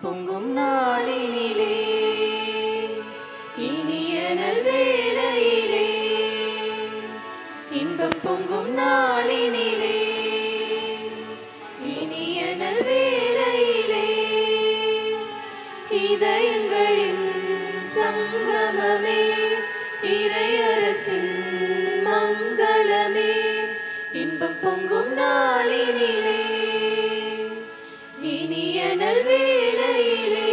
பொங்கும் நாளினிலே இனிய நல்வேளையிலே இன்பம் பொங்கும் நாளினிலே இனிய நல்வேளையிலே இதயங்களின் சங்கமமே இறையரசின் மங்களமே இன்பம் பொங்கும் நாளினிலே இனிய நல்வேளையிலே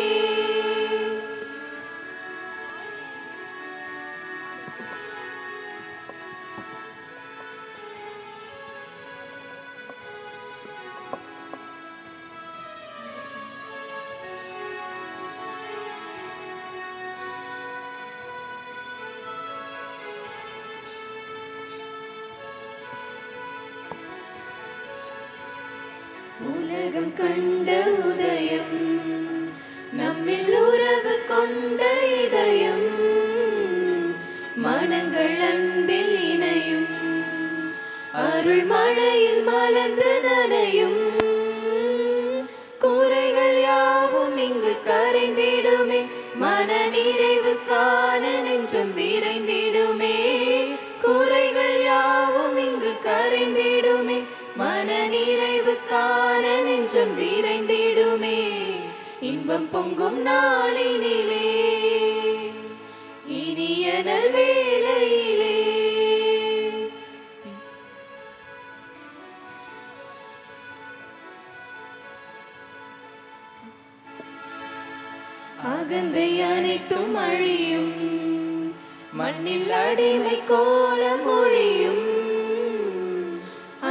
உலகம் கண்ட உதயம் நம்மில் உறவு கொண்ட இதயம் மனங்கள் அன்பில் இணையும் அருள் மழையில் மலர்ந்து நனையும் குறைகள் யாவும் இங்கு கரைந்திடுமே மன நிறைவு காண நெஞ்சம் விரைந்திடுமே குறைகள் யாவும் இங்கு கரைந்திடுமே மன நிறைவு காண நெஞ்சம் விரைந்திடுமே இன்பம் பொங்கும் நாளினிலே இனிய நல்வேளையிலே அகந்தை அனைத்தும் அழியும் மண்ணில் அடிமை கோலம் ஒழியும்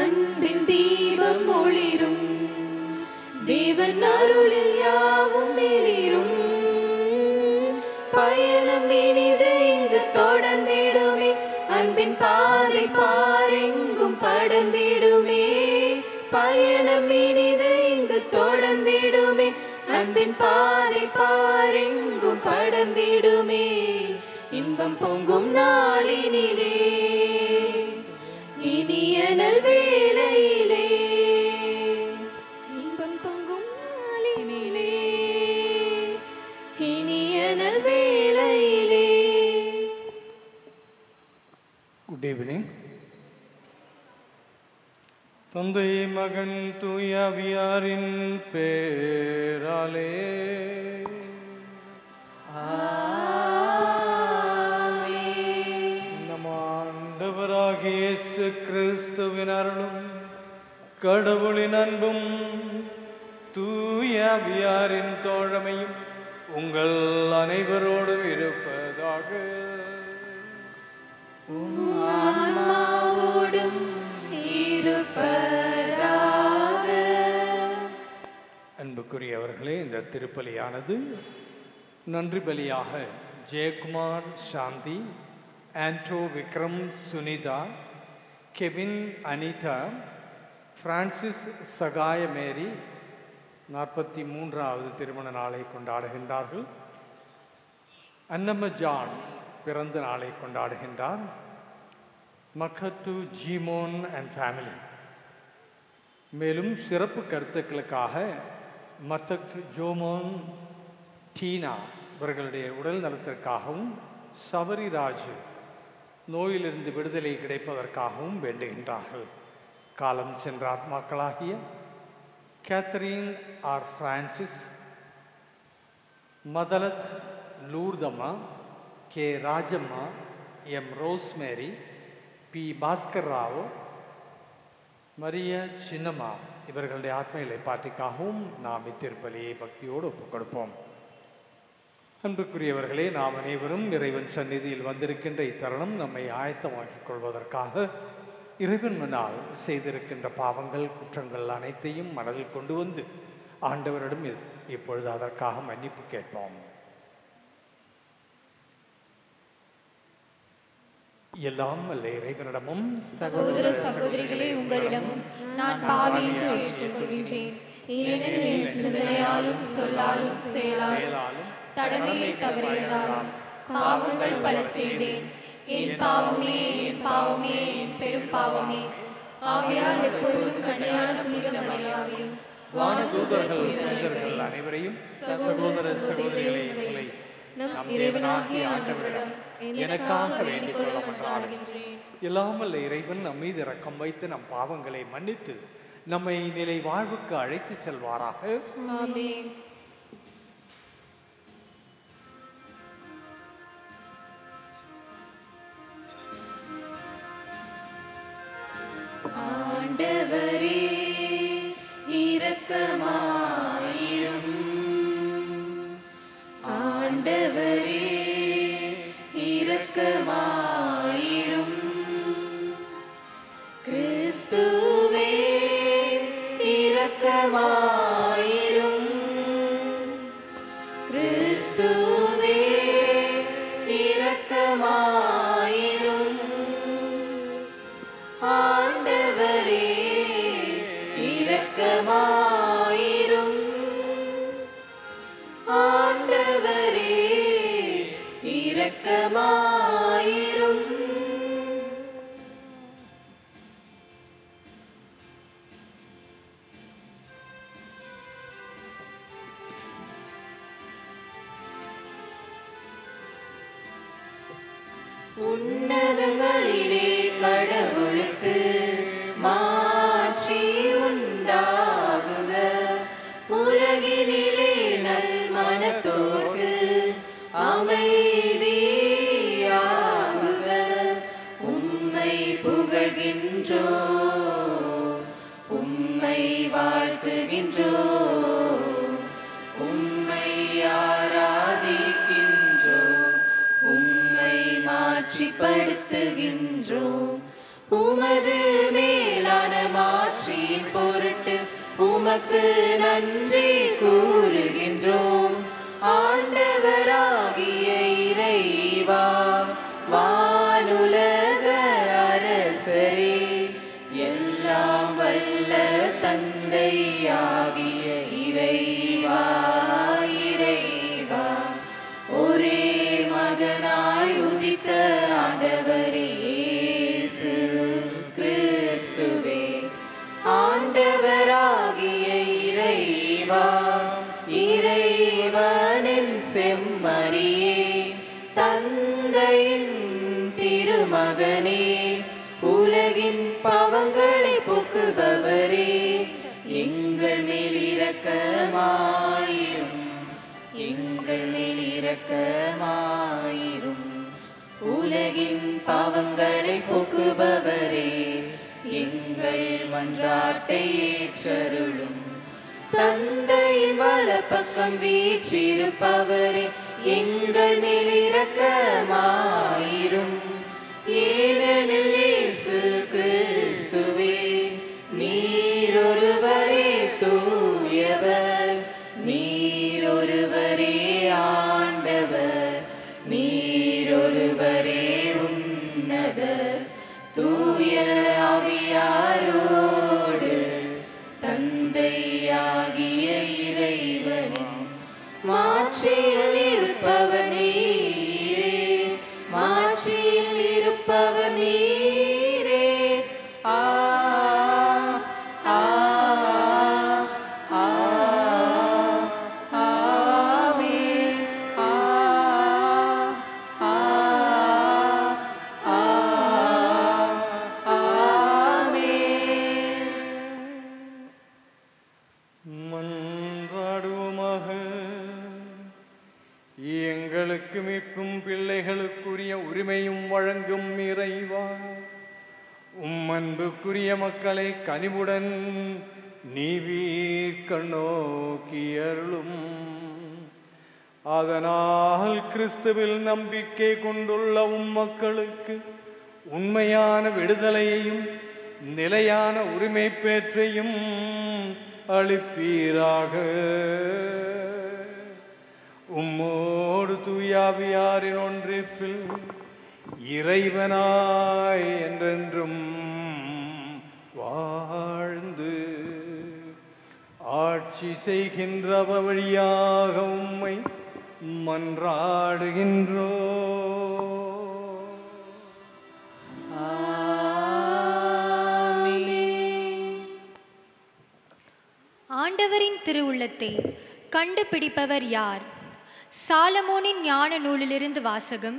அன்பின் தீபம் ஒளிரும் தேவன் அருளில் யாவும் மிளிரும் பயணம் இனிது இங்கு தொடர்ந்திடுமே அன்பின் பாதை பாரெங்கும் படர்ந்திடுமே பயணம் இனிது இங்கு தொடர்ந்திடுமே அன்பின் பாதை பாரெங்கும் படர்ந்திடுமே இன்பம் பொங்கும் நாளினிலே இனிய நல்வேளையிலே இன்பம் பொங்கும் நாளினிலே இனிய நல்வேளையிலே. Good evening. தந்தை மகன் தூயாவியாரின் பேராலே இயேசு கிறிஸ்துவின் அருளும் கடவுளின் அன்பும் தூயாவியாரின் தோழமையும் உங்கள் அனைவரோடும் இருப்பதாக. அன்புக்குரியவர்களே, இந்த திருப்பலியானது நன்றி பலியாக ஜெயக்குமார், சாந்தி, ஆண்டோ, விக்ரம், சுனிதா, கெவின், அனிதா, பிரான்சிஸ், சகாய மேரி 43வது திருமண நாளை கொண்டாடுகின்றார்கள். அன்னம்ம ஜான் பிறந்த நாளை கொண்டாடுகின்றார். மக்கத்து ஜீமோன் அண்ட் ஃபேமிலி. மேலும் சிறப்பு கருத்துக்களுக்காக மத்தக் ஜோமோன், டீனா இவர்களுடைய உடல் நலத்திற்காகவும் சவரி ராஜு நோயிலிருந்து விடுதலை கிடைப்பதற்காகவும் வேண்டுகின்றார்கள். காலம் சென்ற ஆத்மாக்களாகிய கேத்தரின் ஆர் பிரான்சிஸ், மதலத் Lourdamma, K Rajamma, M Rosemary, P Bhaskar Rao, Maria Chinnamma இவர்களுடைய ஆத்ம இலைப்பாட்டிக்காகவும் நாம் இத்திருப்பலியை பக்தியோடு ஒப்புக் கொடுப்போம். அன்புக்குரியவர்களே, நாம் அனைவரும் இறைவன் சந்நிதியில் வந்திருக்கின்ற இத்தருணம் நம்மை ஆயத்தமாக்கிக் கொள்வதற்காக இறைவன் முன்னால் செய்திருக்கின்ற பாவங்கள், குற்றங்கள் அனைத்தையும் மனதில் கொண்டு வந்து ஆண்டவரிடம் இப்பொழுது அதற்காக மன்னிப்பு கேட்போம். எல்லாம் வல்ல இறைவனிடமும் சகோதர சகோதரிகளே உங்களிடமும் நான் பாவி என்று ஏற்றுக்கொள்கின்றேன். ஏனெனில் என் சிந்தனையாலும் சொல்லாலும் செயலாலும் தடமையை தவறியதாலும் பாவங்கள் பல செய்தேன். என் பாவமே, என் பாவமே, என் பெரும் பாவமே. ஆகையால் எப்பொழுதும் கன்னியான புனித மரியாதையும் வானதூதர்கள் புனிதர்கள் அனைவரையும் சகோதர சகோதரிகளை உங்களை நம் இறைவனாகிய ஆண்டவரிடம் எனக்காக வேண்டிக் கொள்ள மன்றாடுகின்றேன். எல்லாமல்ல இறைவன் நம் மீது இரக்கம் வைத்து நம் பாவங்களை மன்னித்து நம்மை நிலை வாழ்வுக்கு அழைத்து செல்வாராக. ஆமென். ஆண்டவரே இரக்கமாயிரும். ஆண்டவரே இரக்கமாயிரும். கிறிஸ்துவே இரக்கமாயிரும். கிறிஸ்துவே இரக்கமாயிரும். ஆண்டவரே இரக்கமாயிரும். ஆண்டவரே இரக்கமாயிரும். உன்னதங்களிலே கடவுளுக்கு மாட்சி உண்டாகுக. உலகினிலே நல் மனத்தோர்க்கு அமைதியாகுக. உம்மை புகழ்கின்றோம், உம்மை வாழ்த்துகின்றோம், உம்மை ஆராதிக்கின்றோம், உம்மை மாட்சிப்படுத்துகின்றோம். உமது மேலான மாட்சியின் பொருட்டு உமக்கு நன்றி கூறுகின்றோம். ஆண்டவராகிய இறைவா, வானுலக அரசரே, எல்லாம் வல்ல தந்தையாகிய இறைவா, இறைவா, ஒரே மகனாய் உதித்த ஆண்டவரே இயேசு கிறிஸ்துவே, ஆண்டவராகிய இறைவா, இறைவனின் செம்மறியே, தந்தையின் திருமகனே, உலகின் பாவங்களை போக்குபவரே, எங்கள் மேல் இரக்கமாயிரும், எங்கள் மேல் இரக்கமாயிரும். உலகின் பாவங்களை போக்குபவரே, எங்கள் மன்றாட்டை ஏற்றருளும். தந்தையின் வலப்பக்கம் வீற்றிருப்பவரே, எங்கள் மேல் இரக்கமாயிரும். ஏனெனில் இயேசு கிறிஸ்துவே, நீரொருவரே தூயவர், நீரொருவரே ஆண்டவர், நீரொருவரே உன்னதர். தூய ஆவியாரோடு தந்தையாகிய இறைவனின் மாட்சியில் இருப்பவர் நீரே, மாட்சியில் இருப்பவர் நீரே. ஆ ஆ எங்களுக்கு மீட்கும் பிள்ளைகளுக்குரிய உரிமையும் வழங்கும் இறைவா, உம் அன்புக்குரிய மக்களை கனிவுடன் நீவீர் கண்ணோக்கியருளும். அதனால் கிறிஸ்துவில் நம்பிக்கை கொண்டுள்ள உம் மக்களுக்கு உண்மையான விடுதலையையும் நிலையான உரிமை பேற்றையும் அளிப்பீராக. உம்மோடு தூயாவியாரின் ஒன்றிப்பில் இறைவனாய் என்றென்றும் வாழ்ந்து ஆட்சி செய்கின்றவ வழியாக உம்மை மன்றாடுகின்றோ. ஆண்டவரின் திருவுள்ளத்தை கண்டுபிடிப்பவர் யார்? சாலமோனின் ஞான நூலிலிருந்து வாசகம்.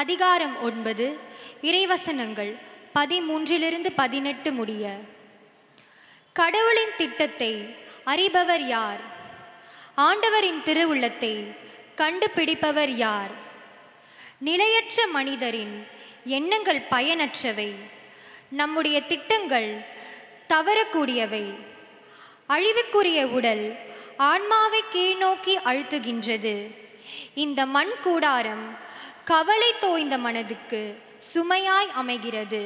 அதிகாரம் 9, இறைவசனங்கள் 13-18 முடிய. கடவுளின் திட்டத்தை அறிபவர் யார்? ஆண்டவரின் திருவுள்ளத்தை கண்டுபிடிப்பவர் யார்? நிலையற்ற மனிதரின் எண்ணங்கள் பயனற்றவை. நம்முடைய திட்டங்கள் தவறக்கூடியவை. அழிவுக்குரிய உடல் ஆன்மாவை கீழ்நோக்கி அழுத்துகின்றது. இந்த மண் கூடாரம் கவலை தோய்ந்த மனதுக்கு சுமையாய் அமைகிறது.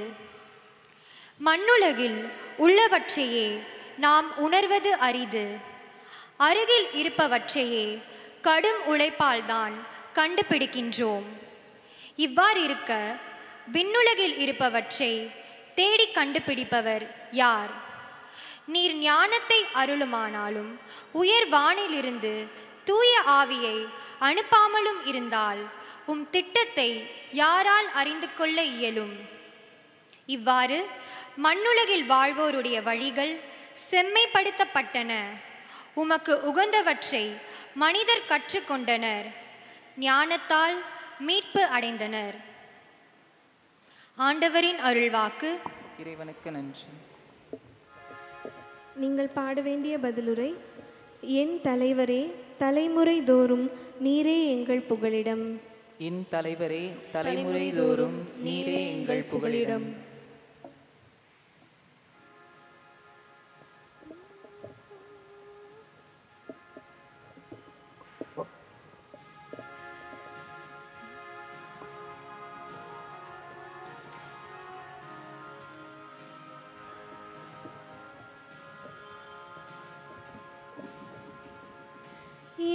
மண்ணுலகில் உள்ளவற்றையே நாம் உணர்வது அரிது. அருகில் இருப்பவற்றையே கடும் உழைப்பால்தான் கண்டுபிடிக்கின்றோம். இவ்வாறிருக்க விண்ணுலகில் இருப்பவற்றை தேடி கண்டுபிடிப்பவர் யார்? நீர் ஞானத்தை அருளுமானாலும் உயர் வானிலிருந்து தூய ஆவியை அனுப்பாமலும் இருந்தால் உம் திட்டத்தை யாரால் அறிந்து கொள்ள இயலும்? இவ்வாறு மண்ணுலகில் வாழ்வோருடைய வழிகள் செம்மைப்படுத்தப்பட்டன. உமக்கு உகந்தவற்றை மனிதர் கற்றுக்கொண்டனர். ஞானத்தால் மீட்பு அடைந்தனர். ஆண்டவரின் அருள்வாக்கு. இறைவனுக்கு நன்றி. நீங்கள் பாட வேண்டிய பதிலுரை. என் தலைவரே, தலைமுறை தோறும் நீரே எங்கள் புகலிடம். என் தலைவரே, தலைமுறை தோறும் நீரே எங்கள் புகலிடம்.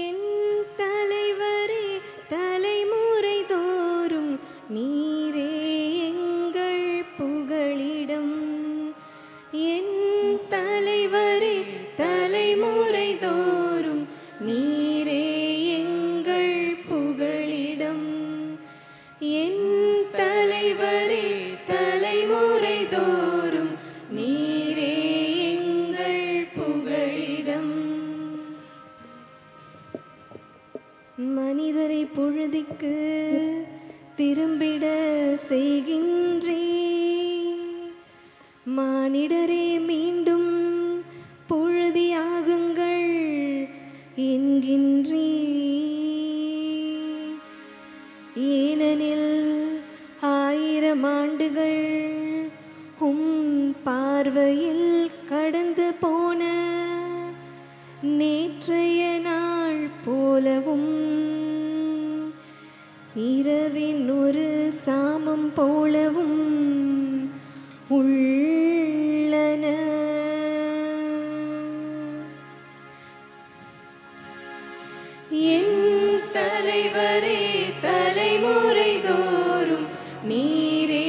என் தலைவரே, தலைமுறை தோறும் நீரே எங்கள் புகலிடம். என் தலைவரே, தலைமுறை தோறும் நீரே எங்கள் புகலிடம். என் தலைவரே, தலைமுறை தோறும் நீரே எங்கள் புகலிடம். மனிதரை பொழுதிக்கு திரும்பிட செய்கின்றே. மானிடரே, மீண்டும் பொழுதியாகுங்கள் என்கின்றே. ஏனெனில் 1000 ஆண்டுகள் உம் பார்வையில் கடந்து போன நேற்றைய நாள் போலவும் இரவின் ஒரு சாமம் போலவும் உள்ளன. என் தலைவரே, தலைமுறை தோறும் நீரே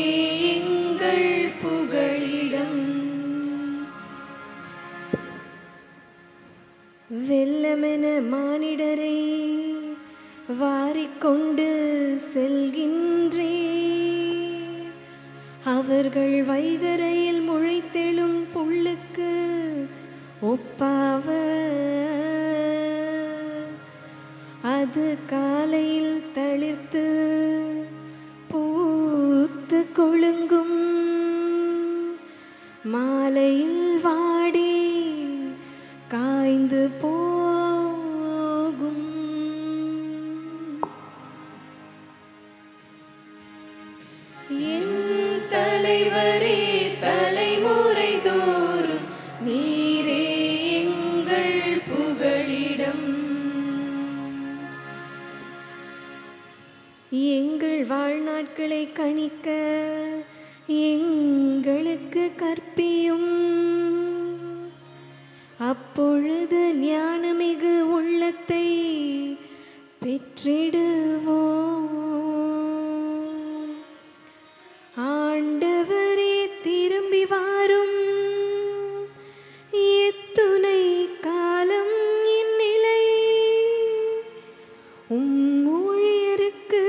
எங்கள் புகலிடம். வெள்ளமென மானிடரை வாரிக்கொண்டு செல்கின்றே. அவர்கள் வைகரையில் முளைத்தெழும் புல்லுக்கு ஒப்பாவ. அது காலையில் தளிர்த்து பூத்து கொழுங்கும், மாலையில் வாடி காய்ந்து போகும். என் தலைவரே, தலைமுறை தோறும் நீரே எங்கள் புகலிடம். எங்கள் வாழ்நாட்களை கணிக்க எங்களுக்கு கற்பியும். அப்பொழுது ஞானமிகு உள்ளத்தை பெற்றிடுவோம். ஆண்டவரே, திரும்பி வாரும். எத்துணை காலம் இந்நிலை உம் ஊழியருக்கு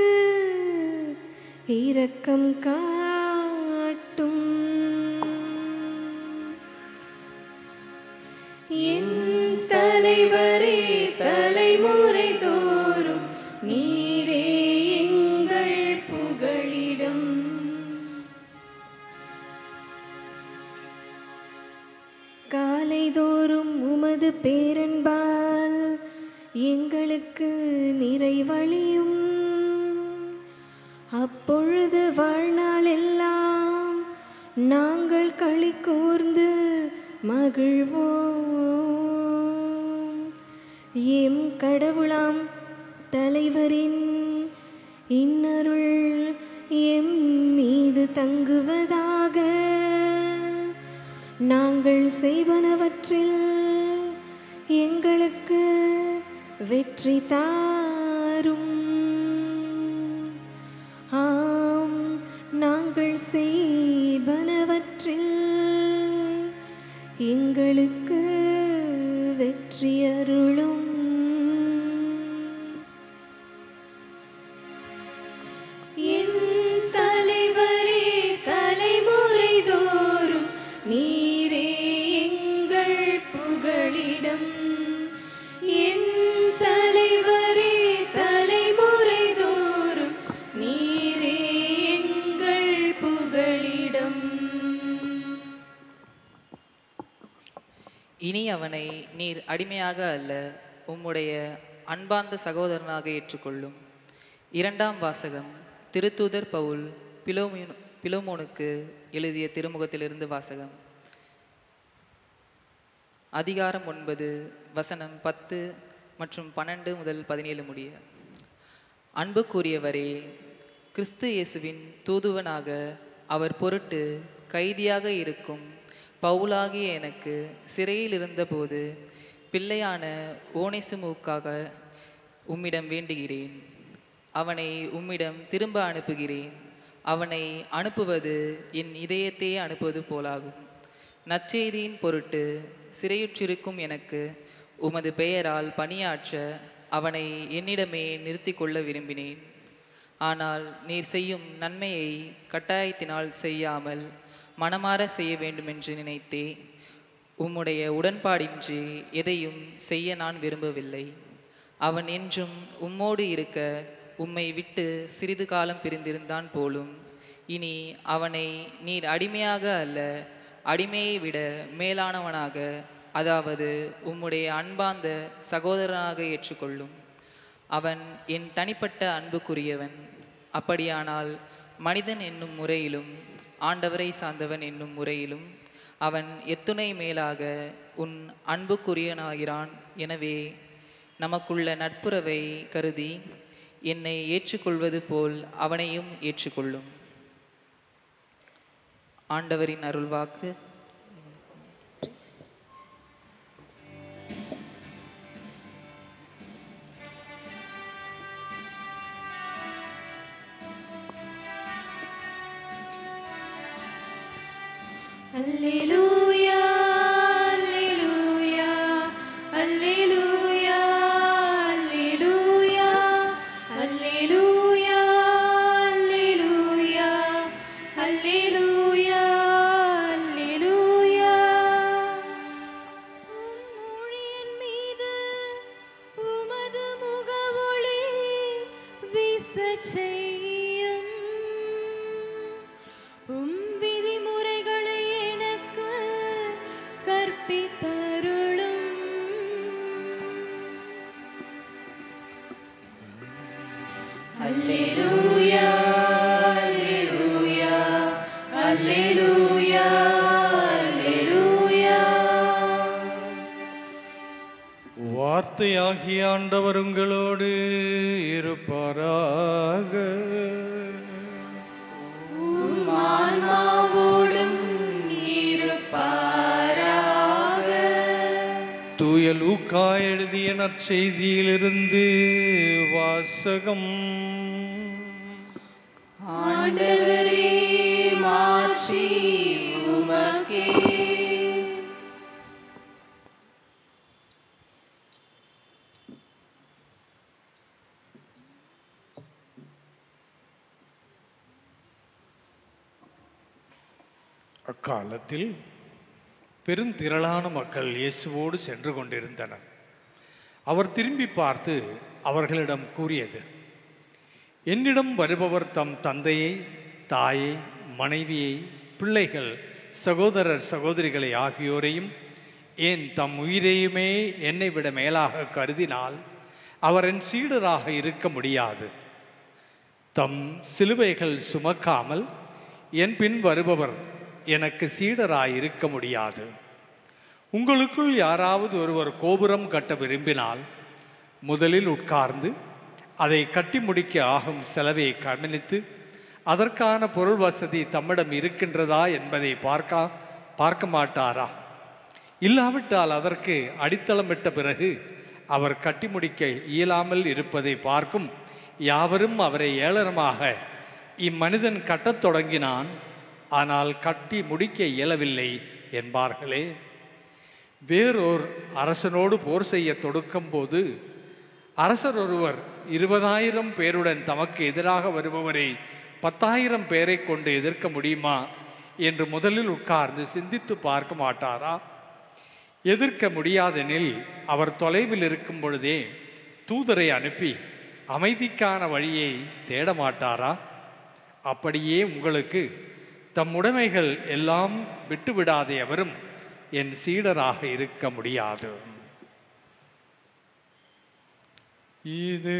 இரக்கம் காட்டும். என் தலைவரே தலைமுறை தோறும் நீரே எங்கள் புகழிடம். காலைதோறும் உமது பேரன்பால் எங்களுக்கு நிறைவழியும். அப்பொழுது வாழ்நாளெல்லாம் நாங்கள் களி கூர்ந்து மகிழ்வோம். எம் கடவுளாம் தலைவரின் இன்னருள் எம் மீது தங்குவதாக. நாங்கள் செய்வனவற்றில் எங்களுக்கு வெற்றி தாரும். ஆம், நாங்கள் செய்வனவற்றில் எங்களுக்கு வெற்றி அருளும். என் தலைவரே தலைமுறை தோறும் நீரே எங்கள் புகழிடம். என் தலைவரே தலைமுறை தோறும் நீரே எங்கள் புகழிடம். இனி அவனை நீர் அடிமையாக அல்ல, உம்முடைய அன்பார்ந்த சகோதரனாக ஏற்றுக்கொள்ளும். இரண்டாம் வாசகம். திருத்தூதர் பவுல் பிலோமோனுக்கு எழுதிய திருமுகத்திலிருந்து வாசகம். அதிகாரம் 9 வசனம் 10 மற்றும் 12 முதல் 17 முடிய. அன்புக்குரியவரே, கிறிஸ்து இயேசுவின் தூதுவனாக அவர் பொருட்டு கைதியாக இருக்கும் பவுலாகிய எனக்கு சிறையில் இருந்தபோது பிள்ளையான ஓனேசிமுவுக்காக உம்மிடம் வேண்டுகிறேன். அவனை உம்மிடம் திரும்ப அனுப்புகிறேன். அவனை அனுப்புவது என் இதயத்தையே அனுப்புவது போலாகும். நற்செய்தியின் பொருட்டு சிறையுற்றிருக்கும் எனக்கு உமது பெயரால் பணியாற்ற அவனை என்னிடமே நிறுத்தி கொள்ள விரும்பினேன். ஆனால் நீர் செய்யும் நன்மையை கட்டாயத்தினால் செய்யாமல் மனமாற செய்ய வேண்டுமென்று நினைத்தே உம்முடைய உடன்பாடின்றி எதையும் செய்ய நான் விரும்பவில்லை. அவன் என்றும் உம்மோடு இருக்க உம்மை விட்டு சிறிது காலம் பிரிந்திருந்தான் போலும். இனி அவனை நீர் அடிமையாக அல்ல, அடிமையை விட மேலானவனாக, அதாவது உம்முடைய அன்பார்ந்த சகோதரனாக ஏற்றுக்கொள்ளும். அவன் என் தனிப்பட்ட அன்புக்குரியவன். அப்படியானால் மனிதன் என்னும் முறையிலும் ஆண்டவரை சார்ந்தவன் என்னும் முறையிலும் அவன் எத்துணை மேலாக உன் அன்புக்குரியனாகிறான். எனவே நமக்குள்ள நட்புறவை கருதி என்னை ஏற்றுக்கொள்வது போல் அவனையும் ஏற்றுக்கொள்ளும். ஆண்டவரின் அருள்வாக்கு. அல்லேலூயா அல்லேலூயா அல்லேலூயா அல்லேலூயா அல்லேலூயா அல்லேலூயா அல்லேலூயா அல்லேலூயா. ஊழியன் மீது உமது முகவொளி வீசச் செய்யும். விதிமுறைகளை எனக்கு கற்பித்தருளும். அல்லேலூயா அல்லேலூயா அல்லேலூயா அல்லேலூயா. வார்த்தையாகிய ஆண்டவர் உங்களோடு இருப்பாராக. ஆன்மாவோடும் இருப்பாராக. தூய லூக்கா எழுதிய நற்செய்தியிலிருந்து வாசகம். ஆண்டவரே, மாட்சி உமக்கே. அக்காலத்தில் பெருந்திரளான மக்கள் இயேசுவோடு சென்று கொண்டிருந்தனர். அவர் திரும்பி பார்த்து அவர்களிடம் கூறியது, என்னிடம் வருபவர் தம் தந்தையை, தாயை, மனைவியை, பிள்ளைகள், சகோதரர் சகோதரிகளை ஆகியோரையும் ஏன் தம் உயிரையுமே என்னை விட மேலாக கருதினால் அவர் என் சீடராக இருக்க முடியாது. தம் சிலுவைகள் சுமக்காமல் என் பின் வருபவர் எனக்கு சீடராய் இருக்க முடியாது. உங்களுக்குள் யாராவது ஒருவர் கோபுரம் கட்ட விரும்பினால் முதலில் உட்கார்ந்து அதை கட்டி முடிக்க ஆகும் செலவை கவனித்து அதற்கான பொருள் வசதி தம்மிடம் இருக்கின்றதா என்பதை பார்க்க மாட்டாரா? இல்லாவிட்டால் அதற்கு அடித்தளமிட்ட பிறகு அவர் கட்டி முடிக்க இயலாமல் இருப்பதை பார்க்கும் யாவரும் அவரை ஏளனமாக, இம்மனிதன் கட்டத் தொடங்கினான், ஆனால் கட்டி முடிக்க இயலவில்லை என்பார்களே. வேறோர் அரசனோடு போர் செய்ய தொடுக்கும் போது அரசர் ஒருவர் 20,000 பேருடன் தமக்கு எதிராக வருபவரை 10,000 பேரை கொண்டு எதிர்க்க முடியுமா என்று முதலில் உட்கார்ந்து சிந்தித்து பார்க்க மாட்டாரா? எதிர்க்க முடியாதெனில் அவர் தொலைவில் இருக்கும் பொழுதே தூதரை அனுப்பி அமைதிக்கான வழியை தேட மாட்டாரா? அப்படியே உங்களுக்கு தம் உடைமைகள் எல்லாம் விட்டுவிடாத எவரும் என் சீடராக இருக்க முடியாது. இது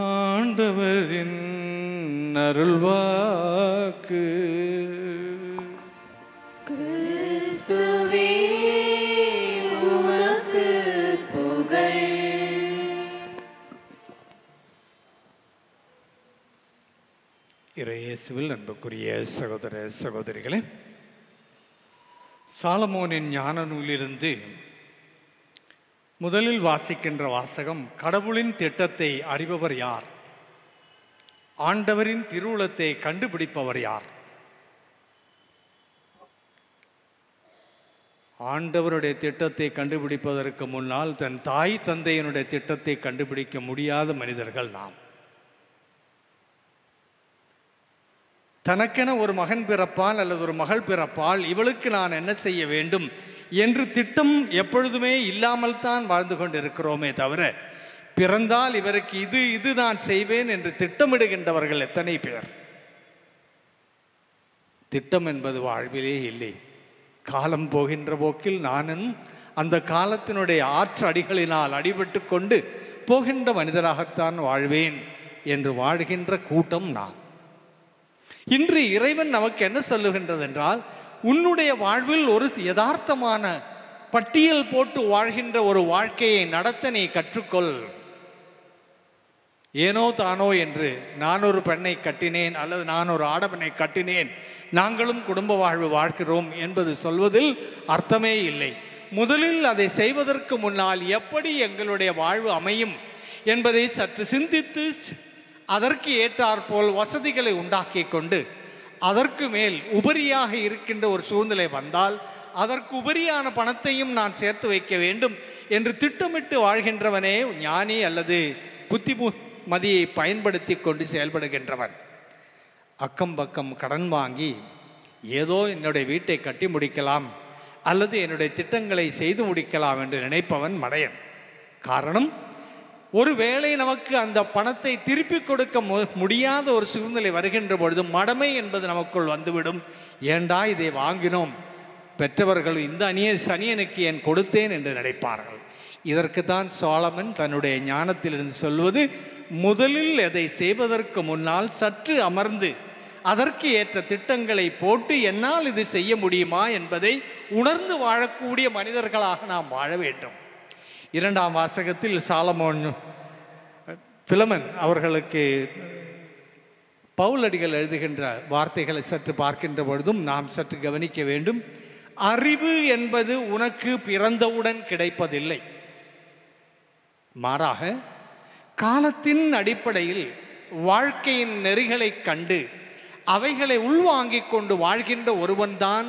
ஆண்டவரின் அருள்வாக்கு. கிறிஸ்துவே உமக்கு புகழ். இறையேசுவில் அன்புக்குரிய சகோதர சகோதரிகளே, சாலமோனின் ஞான நூலிலிருந்து முதலில் வாசிக்கின்ற வாசகம், கடவுளின் திட்டத்தை அறிபவர் யார்? ஆண்டவரின் திருவுளத்தை கண்டுபிடிப்பவர் யார்? ஆண்டவருடைய திட்டத்தை கண்டுபிடிப்பதற்கு முன்னால் தன் தாய் தந்தையினுடைய திட்டத்தை கண்டுபிடிக்க முடியாத மனிதர்கள் நாம். தனக்கென ஒரு மகன் பிறப்பால் அல்லது ஒரு மகள் பிறப்பால் இவளுக்கு நான் என்ன செய்ய வேண்டும் என்று திட்டம் எப்பொழுதுமே இல்லாமல் தான் வாழ்ந்து கொண்டிருக்கிறோமே தவிர, பிறந்தால் இவருக்கு இது நான் செய்வேன் என்று திட்டமிடுகின்றவர்கள் எத்தனை பேர்? திட்டம் என்பது வாழ்விலே இல்லை. காலம் போகின்ற போக்கில் நானும் அந்த காலத்தினுடைய ஆற்று அடிகளினால் அடிபட்டு கொண்டு போகின்ற மனிதராகத்தான் வாழ்வேன் என்று வாழ்கின்ற கூட்டம் நான். இன்று இறைவன் நமக்கு என்ன சொல்லுகின்றது என்றால், உன்னுடைய வாழ்வில் ஒரு யதார்த்தமான பட்டியல் போட்டு வாழ்கின்ற ஒரு வாழ்க்கையை நடத்த நீ கற்றுக்கொள். ஏனோ தானோ என்று நான் ஒரு பெண்ணை கட்டினேன் அல்லது நான் ஒரு ஆடவனை கட்டினேன், நாங்களும் குடும்ப வாழ்வு வாழ்கிறோம் என்பது சொல்வதில் அர்த்தமே இல்லை. முதலில் அதை செய்வதற்கு முன்னால் எப்படி எங்களுடைய வாழ்வு அமையும் என்பதை சற்று சிந்தித்து அதற்கு ஏற்றாற்போல் வசதிகளை உண்டாக்கி கொண்டு அதற்கு மேல் உபரியாக இருக்கின்ற ஒரு சூழ்நிலை வந்தால் அதற்கு உபரியான பணத்தையும் நான் சேர்த்து வைக்க வேண்டும் என்று திட்டமிட்டு வாழ்கின்றவனே ஞானி அல்லது புத்திமதியை பயன்படுத்தி கொண்டு செயல்படுகின்றவன். அக்கம் பக்கம் கடன் வாங்கி ஏதோ என்னுடைய வீட்டை கட்டி முடிக்கலாம் அல்லது என்னுடைய திட்டங்களை செய்து முடிக்கலாம் என்று நினைப்பவன் மடையன். காரணம், ஒருவேளை நமக்கு அந்த பணத்தை திருப்பி கொடுக்க முடியாத ஒரு சூழ்நிலை வருகின்ற பொழுது மடமை என்பது நமக்குள் வந்துவிடும். ஏண்டா இதை வாங்கினோம், பெற்றவர்கள் இந்த சனியனுக்கு ஏன் கொடுத்தேன் என்று நினைப்பார்கள். இதற்குத்தான் சாலமன் தன்னுடைய ஞானத்திலிருந்து சொல்வது, முதலில் எதை செய்வதற்கு முன்னால் சற்று அமர்ந்து அதற்கு ஏற்ற திட்டங்களை போட்டு என்னால் இது செய்ய முடியுமா என்பதை உணர்ந்து வாழக்கூடிய மனிதர்களாக நாம் வாழ வேண்டும். இரண்டாம் வாசகத்தில் சாலமோன் பிலமன் அவர்களுக்கு பவுலடிகள் எழுதுகின்ற வார்த்தைகளை சற்று பார்க்கின்ற பொழுதும் நாம் சற்று கவனிக்க வேண்டும். அறிவு என்பது உனக்கு பிறந்தவுடன் கிடைப்பதில்லை, மாறாக காலத்தின் அடிப்படையில் வாழ்க்கையின் நெறிகளை கண்டு அவைகளை உள்வாங்கிக் கொண்டு வாழ்கின்ற ஒருவன்தான்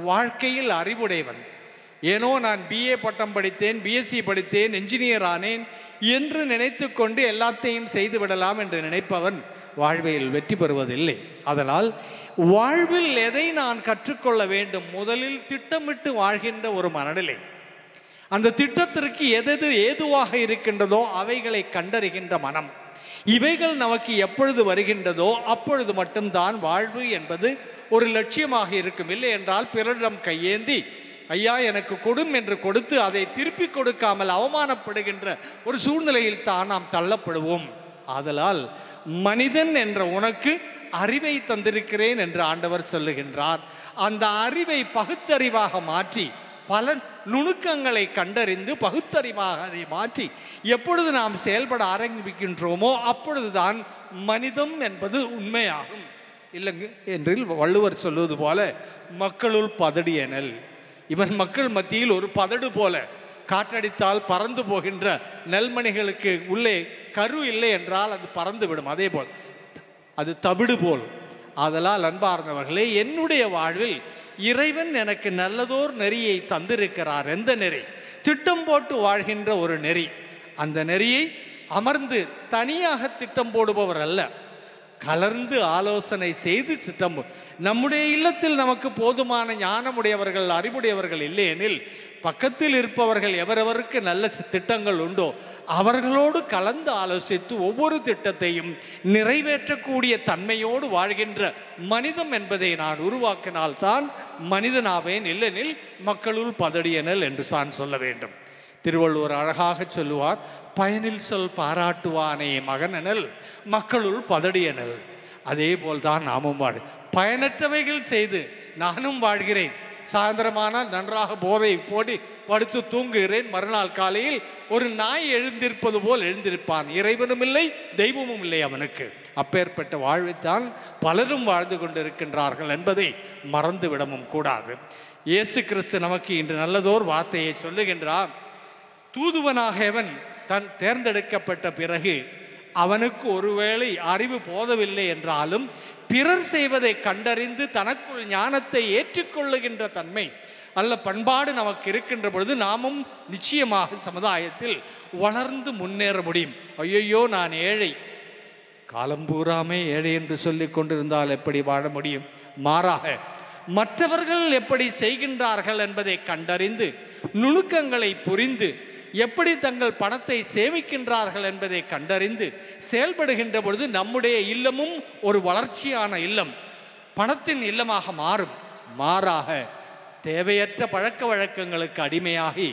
வாழ்க்கையில் அறிவுடையவன். ஏனோ நான் பிஏ பட்டம் படித்தேன், பிஎஸ்சி படித்தேன், என்ஜினியர் ஆனேன் என்று நினைத்து கொண்டு எல்லாத்தையும் செய்து விடலாம் என்று நினைப்பவன் வாழ்வில் வெற்றி பெறுவதில்லை. அதனால் வாழ்வில் எதை நான் கற்றுக்கொள்ள வேண்டும், முதலில் திட்டமிட்டு வாழ்கின்ற ஒரு மனநிலை, அந்த திட்டத்திற்கு எது ஏதுவாக இருக்கின்றதோ அவைகளை கண்டறிகின்ற மனம். இவைகள் நமக்கு எப்பொழுது வருகின்றதோ அப்பொழுது மட்டும்தான் வாழ்வு என்பது ஒரு லட்சியமாக இருக்கும். இல்லை என்றால் பிறரிடம் கையேந்தி ஐயா எனக்கு கொடும் என்று கொடுத்து அதை திருப்பி கொடுக்காமல் அவமானப்படுகின்ற ஒரு சூழ்நிலையில் தான் நாம் தள்ளப்படுவோம். ஆதலால் மனிதன் என்ற உனக்கு அறிவை தந்திருக்கிறேன் என்று ஆண்டவர் சொல்லுகின்றார். அந்த அறிவை பகுத்தறிவாக மாற்றி பல நுணுக்கங்களை கண்டறிந்து பகுத்தறிவாக அதை மாற்றி எப்பொழுது நாம் செயல்பட ஆரம்பிக்கின்றோமோ அப்பொழுதுதான் மனிதம் என்பது உண்மையாகும். இல்லைங்க என்றில் வள்ளுவர் சொல்வது போல மக்களுள் பதடியனல். இவன் மக்கள் மத்தியில் ஒரு பதடு போல, காற்றடித்தால் பறந்து போகின்ற நெல்மணிகளுக்கு உள்ளே கரு இல்லை என்றால் அது பறந்து விடும். அதே போல் அது தவிடு போல். ஆதலால் அன்பார்ந்தவர்களே, என்னுடைய வாழ்வில் இறைவன் எனக்கு நல்லதோர் நெறியை தந்திருக்கிறார். எந்த நெறி? திட்டம் போட்டு வாழ்கின்ற ஒரு நெறி. அந்த நெறியை அமர்ந்து தனியாக திட்டம் போடுபவர் அல்ல, கலர்ந்து ஆலோசனை செய்து திட்டம். நம்முடைய இல்லத்தில் நமக்கு போதுமான ஞானமுடையவர்கள் அறிவுடையவர்கள் இல்லையெனில் பக்கத்தில் இருப்பவர்கள் எவரவருக்கு நல்ல திட்டங்கள் உண்டோ அவர்களோடு கலந்து ஆலோசித்து ஒவ்வொரு திட்டத்தையும் நிறைவேற்றக்கூடிய தன்மையோடு வாழ்கின்ற மனிதம் என்பதை நான் உருவாக்கினால்தான் மனிதனாவேன். இல்லெனில் மக்களுள் பதடியனல் என்று தான் சொல்ல வேண்டும். திருவள்ளுவர் அழகாக சொல்லுவார், பயனில் சொல் பாராட்டுவானே மகனெனல் மக்களுள் பதடியனல். அதே போல்தான் நாமும் பயனற்றவைகள் செய்து நானும் வாழ்கிறேன். சாயந்தரமானால் நன்றாக போதை போடி படுத்து தூங்குகிறேன். மறுநாள் காலையில் ஒரு நாய் எழுந்திருப்பது போல் எழுந்திருப்பான். இறைவனும் இல்லை தெய்வமும் இல்லை அவனுக்கு. அப்பேற்பட்ட வாழ்வைத்தான் பலரும் வாழ்ந்து கொண்டிருக்கின்றார்கள் என்பதை மறந்துவிடவும் கூடாது. இயேசு கிறிஸ்து நமக்கு இன்று நல்லதோர் வார்த்தையை சொல்லுகின்றார். தூதுவனாக அவன் தன் தேர்ந்தெடுக்கப்பட்ட பிறகு அவனுக்கு ஒருவேளை அறிவு போதவில்லை என்றாலும் பிறர் செய்வதை கண்டறிந்து தனக்குள் ஞானத்தை ஏற்றுக்கொள்ளுகின்ற தன்மை அல்ல பண்பாடு நமக்கு இருக்கின்ற பொழுது நாமும் நிச்சயமாக சமுதாயத்தில் வளர்ந்து முன்னேற முடியும். ஐயோ நான் ஏழை, காலம்பூராமே ஏழை என்று சொல்லி கொண்டிருந்தால் எப்படி வாழ முடியும்? மாறாக மற்றவர்கள் எப்படி செய்கின்றார்கள் என்பதை கண்டறிந்து நுணுக்கங்களை புரிந்து எப்படி தங்கள் பணத்தை சேமிக்கின்றார்கள் என்பதை கண்டறிந்து செயல்படுகின்ற பொழுது நம்முடைய இல்லமும் ஒரு வளர்ச்சியான இல்லம், பணத்தின் இல்லமாக மாறும். மாறாக தேவையற்ற பழக்க வழக்கங்களுக்கு அடிமையாகி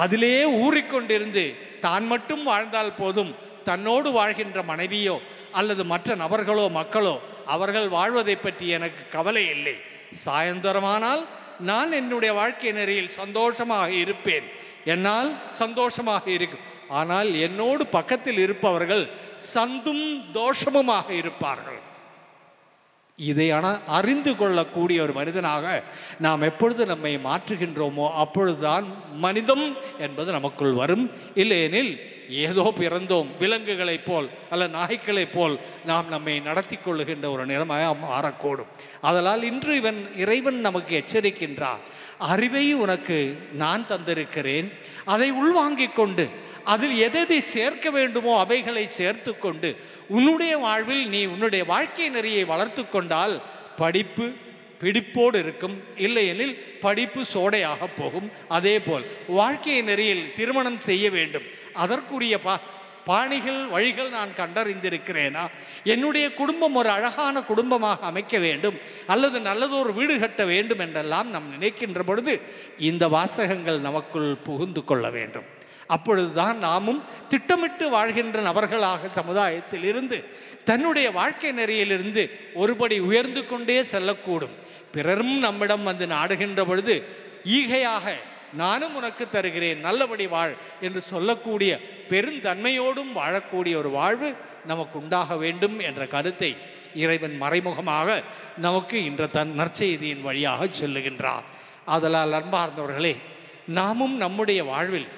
அதிலே ஊறிக்கொண்டிருந்து தான் மட்டும் வாழ்ந்தால் போதும், தன்னோடு வாழ்கின்ற மனைவியோ அல்லது மற்ற நபர்களோ மக்களோ அவர்கள் வாழ்வதை பற்றி எனக்கு கவலை இல்லை, சாயந்தரமானால் நான் என்னுடைய வாழ்க்கை நெறியில் சந்தோஷமாக இருப்பேன், என்னால் சந்தோஷமாக இருக்கும். ஆனால் என்னோடு பக்கத்தில் இருப்பவர்கள் சந்தும் தோஷமுமாக இருப்பார்கள். இதை அறிந்து கொள்ளக்கூடிய ஒரு மனிதனாக நாம் எப்பொழுது நம்மை மாற்றுகின்றோமோ அப்பொழுதுதான் மனிதம் என்பது நமக்குள் வரும். இல்லையெனில் ஏதோ பிறந்தோம் விலங்குகளைப் போல் அல்ல நாய்களைப் போல் நாம் நம்மை நடத்தி கொள்ளுகின்ற ஒரு நிலைமையாக மாறக்கூடும். அதனால் இன்று இறைவன் நமக்கு எச்சரிக்கின்றார். அறிவை உனக்கு நான் தந்திருக்கிறேன், அதை உள்வாங்கிக் கொண்டு அதில் எதை சேர்க்க வேண்டுமோ அவைகளை சேர்த்து கொண்டு உன்னுடைய வாழ்வில் நீ உன்னுடைய வாழ்க்கை நெறியை வளர்த்து கொண்டால் படிப்பு பிடிப்போடு இருக்கும், இல்லையெனில் படிப்பு சோடையாக போகும். அதே போல் வாழ்க்கை நெறியில் திருமணம் செய்ய வேண்டும், அதற்குரிய பாணிகள் வழிகள் நான் கண்டறிந்திருக்கிறேனா, என்னுடைய குடும்பம் ஒரு அழகான குடும்பமாக அமைக்க வேண்டும் அல்லது நல்லதொரு வீடு கட்ட வேண்டும் என்றெல்லாம் நாம் நினைக்கின்ற பொழுது இந்த வாசகங்கள் நமக்குள் புகுந்து கொள்ள வேண்டும். அப்பொழுதுதான் நாமும் திட்டமிட்டு வாழ்கின்ற நபர்களாக சமுதாயத்தில் இருந்து தன்னுடைய வாழ்க்கை நெறியிலிருந்து ஒருபடி உயர்ந்து கொண்டே செல்லக்கூடும். பிறரும் நம்மிடம் வந்து நாடுகின்ற பொழுது ஈகையாக நானும் உனக்கு தருகிறேன், நல்லபடி வாழ் என்று சொல்லக்கூடிய பெருந்தன்மையோடும் வாழக்கூடிய ஒரு வாழ்வு நமக்கு உண்டாக வேண்டும் என்ற கருத்தை இறைவன் மறைமுகமாக நமக்கு இன்ற நற்செய்தியின் வழியாக சொல்லுகின்றார். ஆதலால் அன்பார்ந்தவர்களே, நாமும் நம்முடைய வாழ்வில்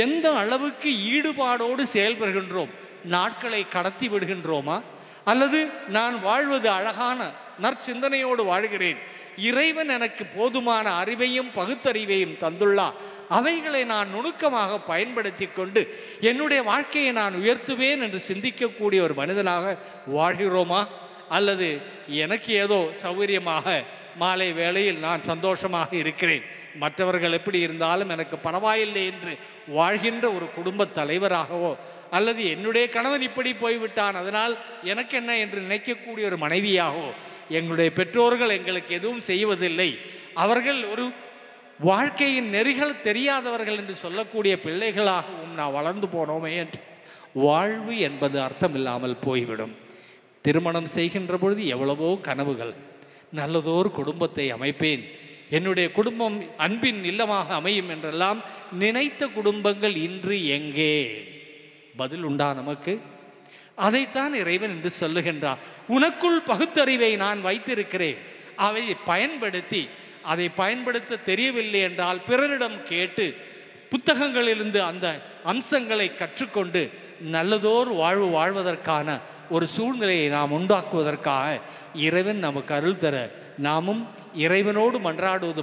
எந்த அளவுக்கு ஈடுபாடோடு செயல்படுகின்றோம், நாட்களை கடத்தி விடுகின்றோமா, அல்லது நான் வாழ்வது அழகான நற்சிந்தனையோடு வாழ்கிறேன், இறைவன் எனக்கு போதுமான அறிவையும் பகுத்தறிவையும் தந்துள்ளார், அவைகளை நான் நுணுக்கமாக பயன்படுத்தி கொண்டு என்னுடைய வாழ்க்கையை நான் உயர்த்துவேன் என்று சிந்திக்கக்கூடிய ஒரு மனிதனாக வாழ்கிறோமா, அல்லது எனக்கு ஏதோ சௌகரியமாக மாலை வேளையில் நான் சந்தோஷமாக இருக்கிறேன், மற்றவர்கள் எப்படி இருந்தாலும் எனக்கு பரவாயில்லை என்று வாழ்கின்ற ஒரு குடும்ப தலைவராகவோ, அல்லது என்னுடைய கணவன் இப்படி போய்விட்டான் அதனால் எனக்கு என்ன என்று நினைக்கக்கூடிய ஒரு மனைவியாகவோ எங்களுடைய பெற்றோர்கள் எங்களுக்கு எதுவும் செய்வதில்லை, அவர்கள் ஒரு வாழ்க்கையின் நெறிகள் தெரியாதவர்கள் என்று சொல்லக்கூடிய பிள்ளைகளாகவும் நான் வளர்ந்து போனோமே என்று வாழ்வு என்பது அர்த்தமில்லாமல் போய்விடும். திருமணம் செய்கின்ற பொழுது எவ்வளவோ கனவுகள், நல்லதோர் குடும்பத்தை அமைப்பேன், என்னுடைய குடும்பம் அன்பின் இல்லமாக அமையும் என்றெல்லாம் நினைத்த குடும்பங்கள் இன்று எங்கே? பதில் உண்டா நமக்கு? அதைத்தான் இறைவன் என்று சொல்லுகின்றார். உனக்குள் பகுத்தறிவை நான் வைத்திருக்கிறேன், அதை பயன்படுத்தி, அதை பயன்படுத்த தெரியவில்லை என்றால் பிறரிடம் கேட்டு புத்தகங்களிலிருந்து அந்த அம்சங்களை கற்றுக்கொண்டு நல்லதோர் வாழ்வு வாழ்வதற்கான ஒரு சூழ்நிலையை நாம் உண்டாக்குவதற்காக இறைவன் நமக்கு அருள் தர நாமும் இறைவனோடு மன்றாடுவது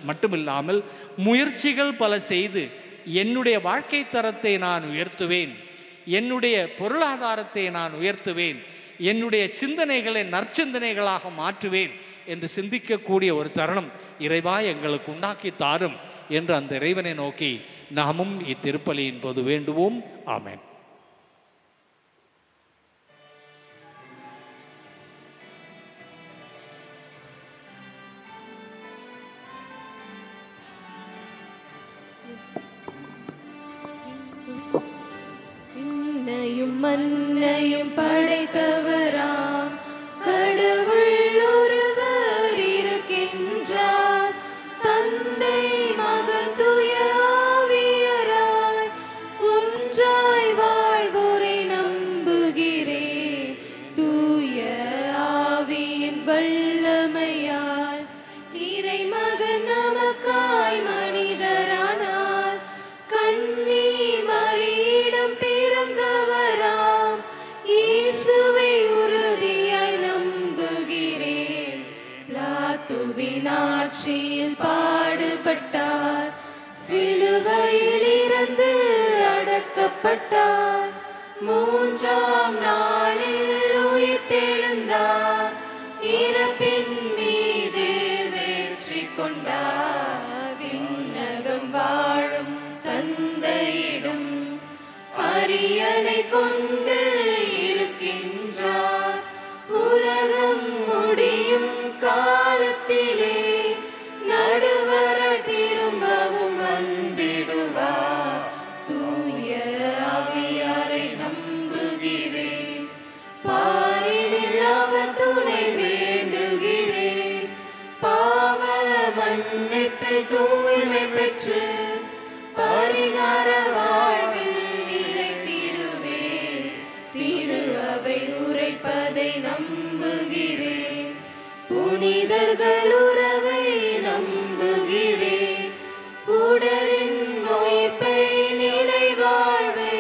மட்டுமில்லாமல் முயற்சிகள் பல செய்து என்னுடைய வாழ்க்கை தரத்தை நான் உயர்த்துவேன், என்னுடைய பொருளாதாரத்தை நான் உயர்த்துவேன், என்னுடைய சிந்தனைகளை நற்சிந்தனைகளாக மாற்றுவேன் என்று சிந்திக்கக்கூடிய ஒரு தருணம் இறைவா எங்களுக்கு உண்டாக்கி தாரும் என்று அந்த இறைவனை நோக்கி நாமும் இத்திருப்பலியின் போது வேண்டுவோம். ஆமென். விண்ணையும் மண்ணையும் படைத்தவராம் கடவுள் ஒருவர் இருக்கின்றார், தந்தை மகன் தூய ஆவியராய் ஒன்றாய் வாழ்வோரை நம்புகிறேன். தூய ஆவியின் வல்லமையால் இறைமகன் நமக்காய் மனிதரானார், கண்ணி மரியிடம் பிறந்தவராம் இயேசுவை உறுதியாய் நம்புகிறேன். பிலாத்துவின் ஆட்சியில் பாடுபட்டார், சிலுவையில் இறந்து அடக்கப்பட்டார், மூன்றாம் நாளில் உயிர்த்தெழுந்தார், இறப்பின் மீது வெற்றி கொண்டார். விண்ணகம் வாழும் தந்தையிடம் அரியணை கொண்டு இருக்கின்றார், உலகம் முடியும் காலத்திலே நடுவர திரும்பவும் வந்திடுவார். தூய ஆவியாரை நம்புகிறேன், பாரினில் அவர் துணை வேண்டுகிறேன், பாவ மன்னிப்பில் தூய்மை பெற்று பரிகார வாழ்வில் நிலைத்திடுவேன். திரு அவை உரைப்பதை நம்புகிறேன், புனிதர்கள் உறவை நம்புகிறேன், உடலின் உயிர்ப்பை நிலை வாழ்வை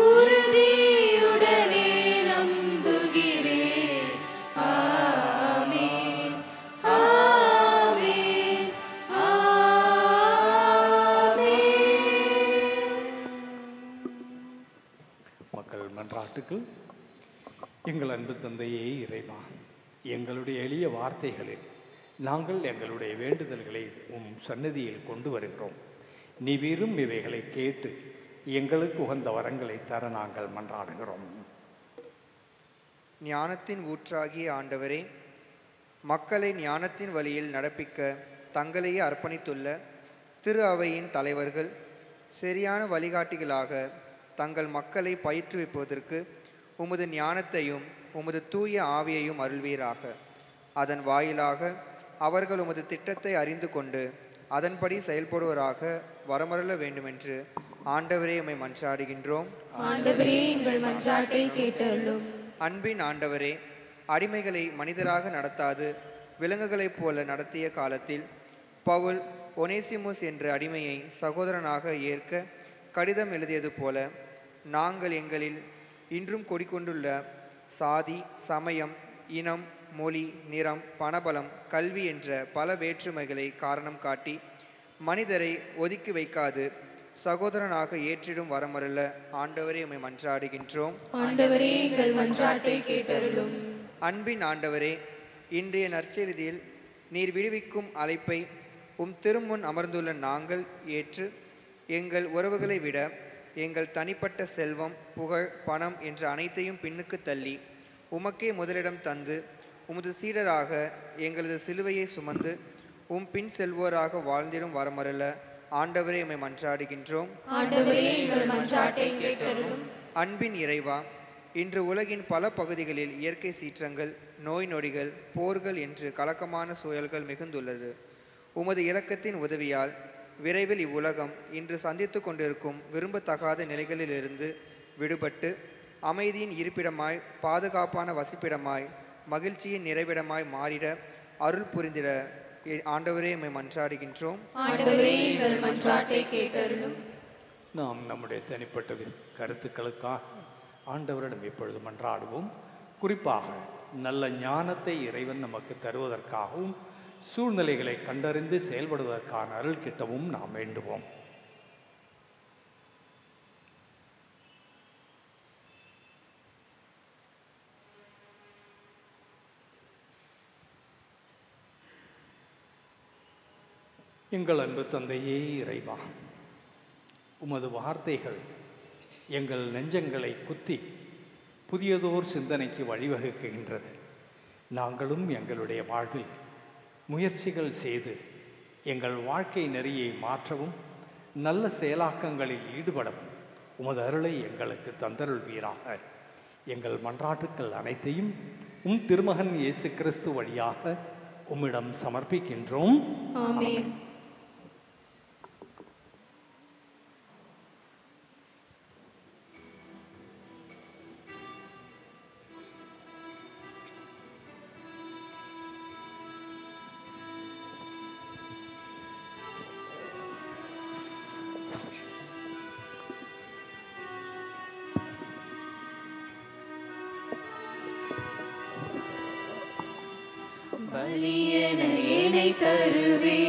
உறுதியுடனே நம்புகிறேன். ஆமென், ஆமென், ஆமென். மக்கள் மன்றாட்டுக்கள். எங்கள் அன்பு தந்தையே இறைவா, எங்களுடைய எளிய வார்த்தைகளில் நாங்கள் எங்களுடைய வேண்டுதல்களை உம் சந்நிதியில் கொண்டு வருகிறோம். நீ வீரும் இவைகளை கேட்டு எங்களுக்கு உகந்த வரங்களை தர நாங்கள் மன்றாடுகிறோம். ஞானத்தின் ஊற்றாகிய ஆண்டவரே, மக்களை ஞானத்தின் வழியில் நடப்பிக்க தங்களையே அர்ப்பணித்துள்ள திரு அவையின் தலைவர்கள் சரியான வழிகாட்டிகளாக தங்கள் மக்களை பயிற்றுவிப்பதற்கு உமது ஞானத்தையும் உமது தூய ஆவியையும் அருள்வீராக. அதன் வாயிலாக அவர்கள் உமது திட்டத்தை அறிந்து கொண்டு அதன்படி செயல்படுவராக வரமருள வேண்டுமென்று ஆண்டவரே உம்மை மன்றாடுகின்றோம். ஆண்டவரே எங்கள் மன்றாட்டை கேட்டருளும். அன்பின் ஆண்டவரே, அடிமைகளை மனிதராக நடத்தாது விலங்குகளைப் போல நடத்திய காலத்தில் பவுல் ஒனேசிமுஸ் என்ற அடிமையை சகோதரனாக ஏற்க கடிதம் எழுதியது போல நாங்கள் எங்களில் இன்றும் கொடிக்கொண்டுள்ள சாதி, சமயம், இனம், மொழி, நிறம், பணபலம், கல்வி என்ற பல வேற்றுமைகளை காரணம் காட்டி மனிதரை ஒதுக்கி வைக்காது சகோதரனாக ஏற்றிடும் வரமருள ஆண்டவரே உம்மை மன்றாடுகின்றோம். ஆண்டவரே எங்கள் மன்றாட்டை கேட்டருளும். அன்பின் ஆண்டவரே, இன்றைய நற்செய்தியில் நீர் விடுவிக்கும் அழைப்பை திருமுன் அமர்ந்துள்ள நாங்கள் ஏற்று எங்கள் உறவுகளை விட எங்கள் தனிப்பட்ட செல்வம், புகழ், பணம் என்ற அனைத்தையும் பின்னுக்கு தள்ளி உமக்கே முதலிடம் தந்து உமது சீடராக எங்களது சிலுவையை சுமந்து பின் செல்வோராக வாழ்ந்திடும் வரமருள ஆண்டவரே எம்மை மன்றாடுகின்றோம். அன்பின் இறைவா, இன்று உலகின் பல பகுதிகளில் இயற்கை சீற்றங்கள், நோய் நொடிகள், போர்கள் என்று கலக்கமான சூழல்கள் மிகுந்துள்ளது. உமது இரக்கத்தின் உதவியால் விரைவில் இவ்வுலகம் இன்று சந்தித்து கொண்டிருக்கும் விரும்பத்தகாத நிலைகளிலிருந்து விடுபட்டு அமைதியின் இருப்பிடமாய், பாதுகாப்பான வசிப்பிடமாய், மகிழ்ச்சியின் நிறைவிடமாய் மாறிட அருள் புரிந்திட ஆண்டவரே எம்மை மன்றாடுகின்றோம். நாம் நம்முடைய தனிப்பட்ட கருத்துக்களுக்காக ஆண்டவரிடம் இப்பொழுது மன்றாடுவோம். குறிப்பாக நல்ல ஞானத்தை இறைவன் நமக்கு தருவதற்காகவும் சூழ்நிலைகளை கண்டறிந்து செயல்படுவதற்கான அருள் கிட்டவும் நாம் வேண்டுவோம். எங்கள் அன்பு தந்தையே இறைவா, உமது வார்த்தைகள் எங்கள் நெஞ்சங்களை குத்தி புதியதோர் சிந்தனைக்கு வழிவகுக்கின்றது. நாங்களும் எங்களுடைய வாழ்வில் முயற்சிகள் செய்து எங்கள் வாழ்க்கை நெறியை மாற்றவும் நல்ல செயலாக்கங்களில் ஈடுபடவும் உமது அருளை எங்களுக்கு தந்தருள்வீராக. எங்கள் மன்றாட்டுக்கள் அனைத்தையும் திருமகன் இயேசு கிறிஸ்து வழியாக உம்மிடம் சமர்ப்பிக்கின்றோம். ஆமென். பலியென என்னை தருவே,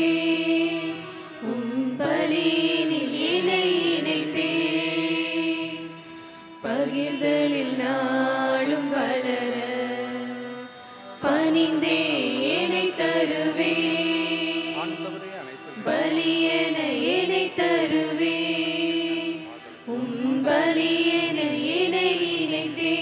உம் பலியினில் என்னை இணைத்தே, பகிர்தலில் நாளும் வளர பணிந்தே என்னை தருவே. பலியென என்னை தருவே, உம் பலியினில் என்னை இணைத்தே.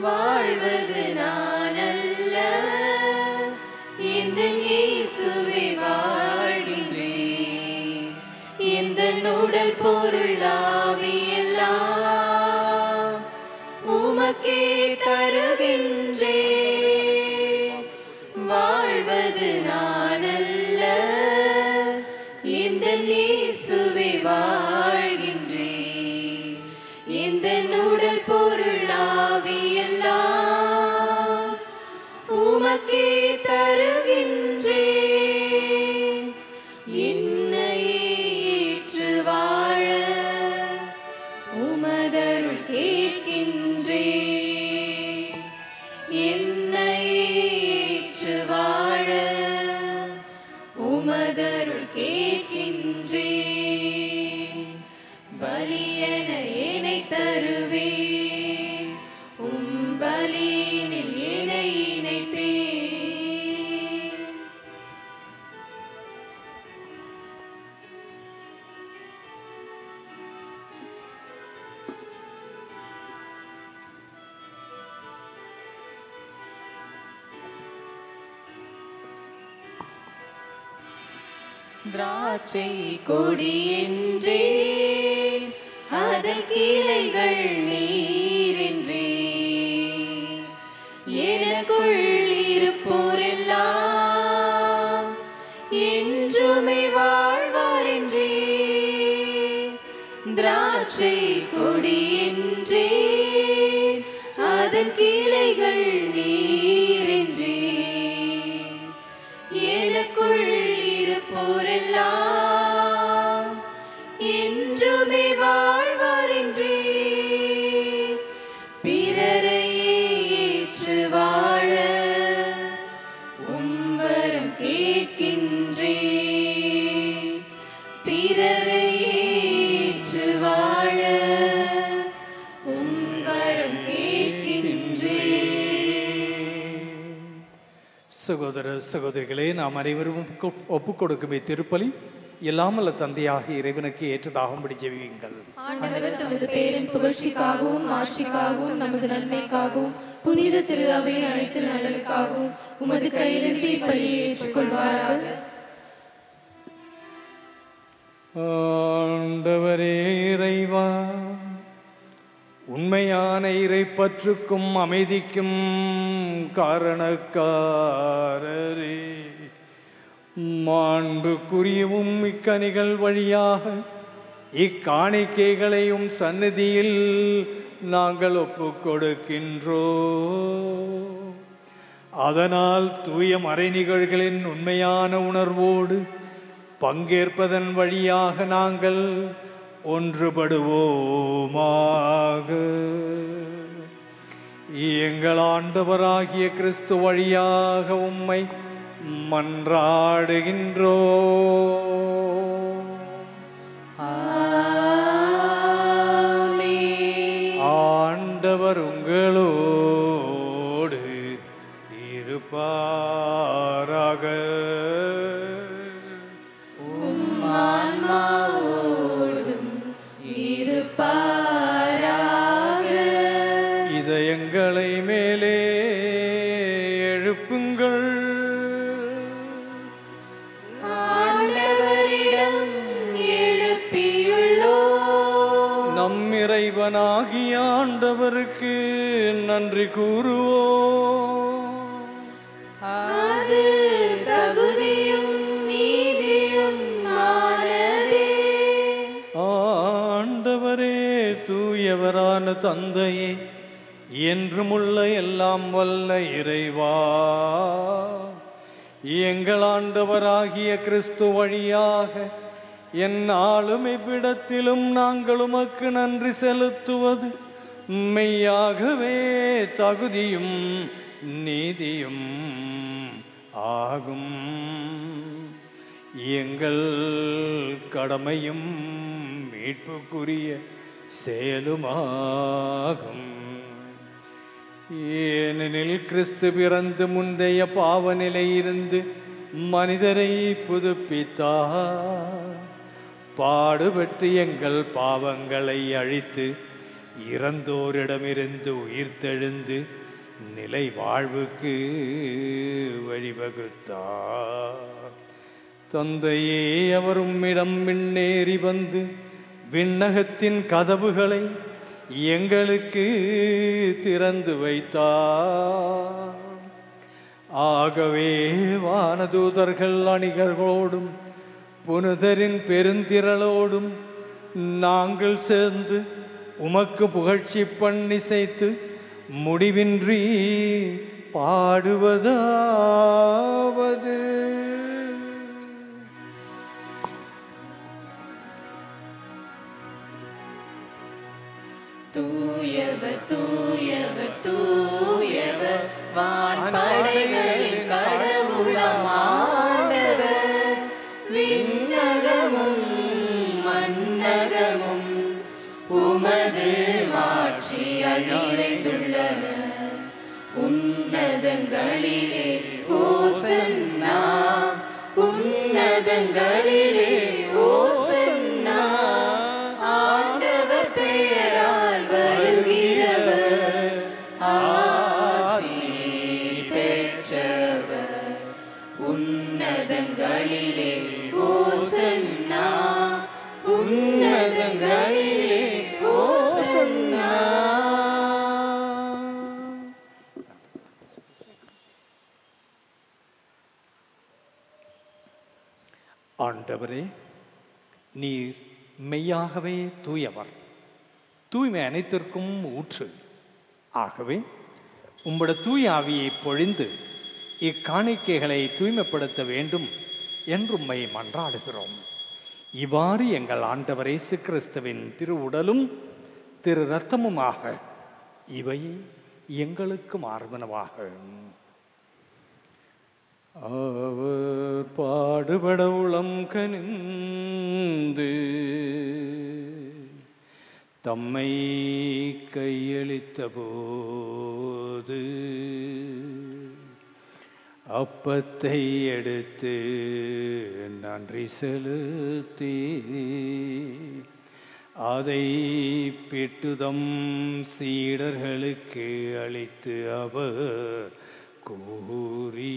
வாழ்வது நான் அல்ல, இந்த இயேசுவே வாழ்கின்றேன். இந்த உடல் பொருள் ஆவி எல்லாம் உமக்கே தருகின்றேன். வாழ்வது நான் அல்ல, இந்த இயேசுவே வாழ்கின்றேன். இந்த உடல் பொருள் ஆவி எல்லாம் உமக்கே தருகின்றேன். என்னையே ஏற்று வாழ உமதருள் கேட்கின்றேன். என்னையே ஏற்று வாழ உமதருள் கேட்கின்றேன். பலியென என்னை தருவேன், உம் பலியினில் என்னை இணைத்தேன். திராட்சை கொடி என்றே அதன் கிளைகள் நீரென்றே, எனக்குள் இருப்போரெல்லாம் என்றுமே வாழ்வாரென்றே. திராட்சை கொடி என்றே அதன் கிளைகள் நீரென்றே, எனக்குள் இருப்போரெல்லாம் என்றுமே வாழ்வாரென்றே. பிறரையே ஏற்று சகோதர சகோதரிகளே, நாம் அனைவரும் ஒப்புக் கொடுக்கும் இத்திருப்பலி எல்லாம் அல்ல தந்தையாக இறைவனுக்கு ஏற்றதாகும்படி ஜெபியுங்கள். ஆண்டவர் தமது பேரின் புகழ்ச்சிக்காகவும் ஆட்சிக்காகவும் நமது நன்மைக்காகவும் புனித திரு அவை அனைத்து நலனுக்காகவும் உமது கையிலிருந்து இப்பலியை ஏற்றுக்கொள்வாராக. ஆண்டவரே இறைவா, உண்மையான இறைப்பற்றுக்கும் அமைதிக்கும் காரணக்காரரே, மாண்புக்குரியவும் இக்கனிகள் வழியாக இக்காணிக்கைகளையும் சந்நிதியில் நாங்கள் ஒப்புக் கொடுக்கின்றோம். அதனால் தூய மறைநிகழ்களின் உண்மையான உணர்வோடு பங்கேற்பதன் வழியாக நாங்கள் ஒன்றுபடுவோமாக. எங்கள் ஆண்டவராகிய கிறிஸ்து வழியாக உம்மை மன்றாடுகின்றோ. ஆண்டவர் உங்களோடு இருப்பாராக. இதயங்களை மேலே எழுப்புங்கள். ஆண்டவரிடம் எழுப்பியுள்ளோம். நம் இறைவனாகிய ஆண்டவருக்கு நன்றி கூறுவோம். அது தகுதியும் நீதியும் ஆனதே. ஆண்டவரே, தூயவரான தந்தையே, என்றுமுள்ள எல்லாம் வல்ல இறைவா, எங்கள் ஆண்டவராகிய கிறிஸ்து வழியாக எந்நாளும் இவ்விடத்திலும் நாங்கள் உமக்கு நன்றி செலுத்துவது மெய்யாகவே தகுதியும் நீதியும் ஆகும். எங்கள் கடமையும் மீட்புக்குரிய செயலுமாகும். ஏனெனில் கிறிஸ்து பிறந்து முந்தைய பாவநிலையிலிருந்து மனிதரை புதுப்பித்தார். பாடுபட்டு எங்கள் பாவங்களை அழித்து இறந்தோரிடமிருந்து உயிர்த்தெழுந்து நிலை வாழ்வுக்கு வழிவகுத்தார். தந்தையே, அவர் உம்மிடம் முன்னேறி வந்து விண்ணகத்தின் கதவுகளை எங்களுக்கு திறந்து வைத்தார். ஆகவே வானதூதர்கள் அணிகளோடும் புனிதரின் பெருந்திரளோடும் நாங்கள் சேர்ந்து உமக்கு புகழ்ச்சி பண்ணிசைத்து முடிவின்றி பாடுவதாவது: தூயவர் தூயவர் தூயவர், வான்படைகளின் கடவுளாம் ஆண்டவர். விண்ணகமும் மண்ணகமும் உமது மாட்சியால் நிறைந்துள்ளன. உன்னதங்களிலே ஓசன்னா, உன்னதங்களிலே ஓசன்னா. ஆண்டவர் பெயரால் வருகிறவர் ஆசி பெற்றவர். உன்னதங்களிலே ஓசன்னா, உன்னதங்களிலே ஓசன்னா. ஆண்டவரே, நீர் மெய்யாகவே தூயவர், தூய்மை அனைத்திற்கும் ஊற்று. ஆகவே உம்முடைய தூய ஆவியை பொழிந்து இக்காணிக்கைகளை தூய்மைப்படுத்த வேண்டும் என்று உம்மை மன்றாடுகிறோம். இவ்வாறு எங்கள் ஆண்டவர் இயேசு கிறிஸ்துவின் திரு உடலும் திரு இரத்தமுமாக இவை எங்களுக்கு மார்பனவாக. அவர் பாடுபட உளம் கனிந்து தம்மை கையளித்த போது அப்பத்தை எடுத்து நன்றி செலுத்தி அதை பிட்டுதம் சீடர்களுக்கு அளித்து அவர் கூறியதாவது: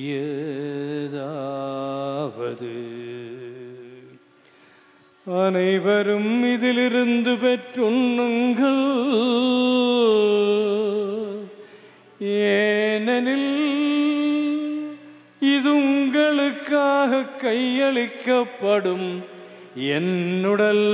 அனைவரும் இதிலிருந்து பெற்றுண்ணுங்கள், ஏனெனில் இது உங்களுக்காக கையளிக்கப்படும் என்னுடல்.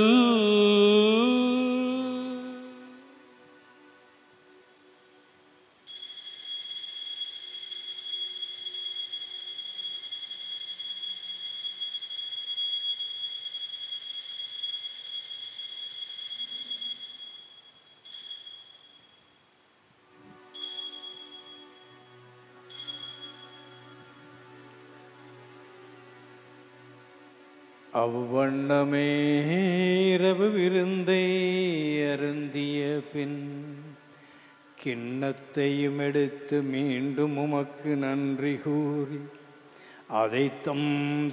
அவ்வண்ணமே இரவு விருந்தை அருந்திய பின் கிண்ணத்தையும் எடுத்து மீண்டும் உமக்கு நன்றி கூறி அதை தம்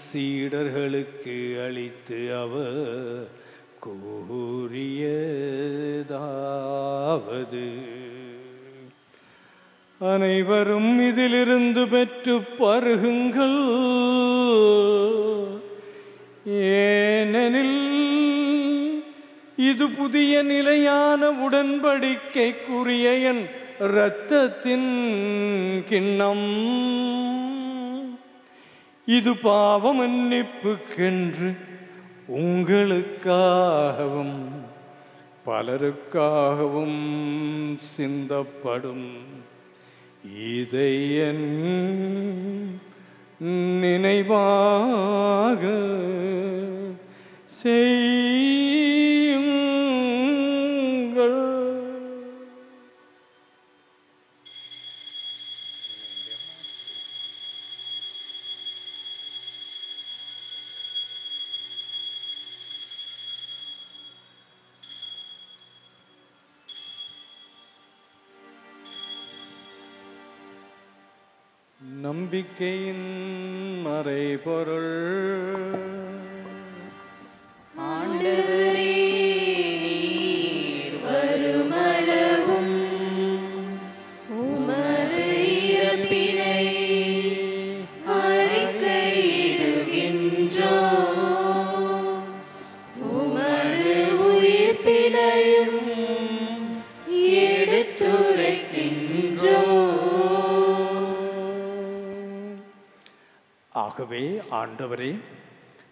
சீடர்களுக்கு அளித்து அவர் கூறியதாவது: அனைவரும் இதிலிருந்து பெற்று பருகுங்கள், ஏனெனில் இது புதிய நிலையான உடன்படிக்கைக்குரிய என் இரத்தத்தின் கிண்ணம். இது பாவ மன்னிப்புக்கென்று உங்களுக்காகவும் பலருக்காகவும் சிந்தப்படும். இதை என் நினைவாக செய்யுங்கள். நம்பிக்கையின் மறைபொருள். ஆண்டவரே, நீர் வருமளவும் உமது இறப்பினை அறிக்கையிடுகின்றோம், உமது உயிர்ப்பினையும் எடுத்துரைக்கின்றோம். ஆகவே ஆண்டவரே,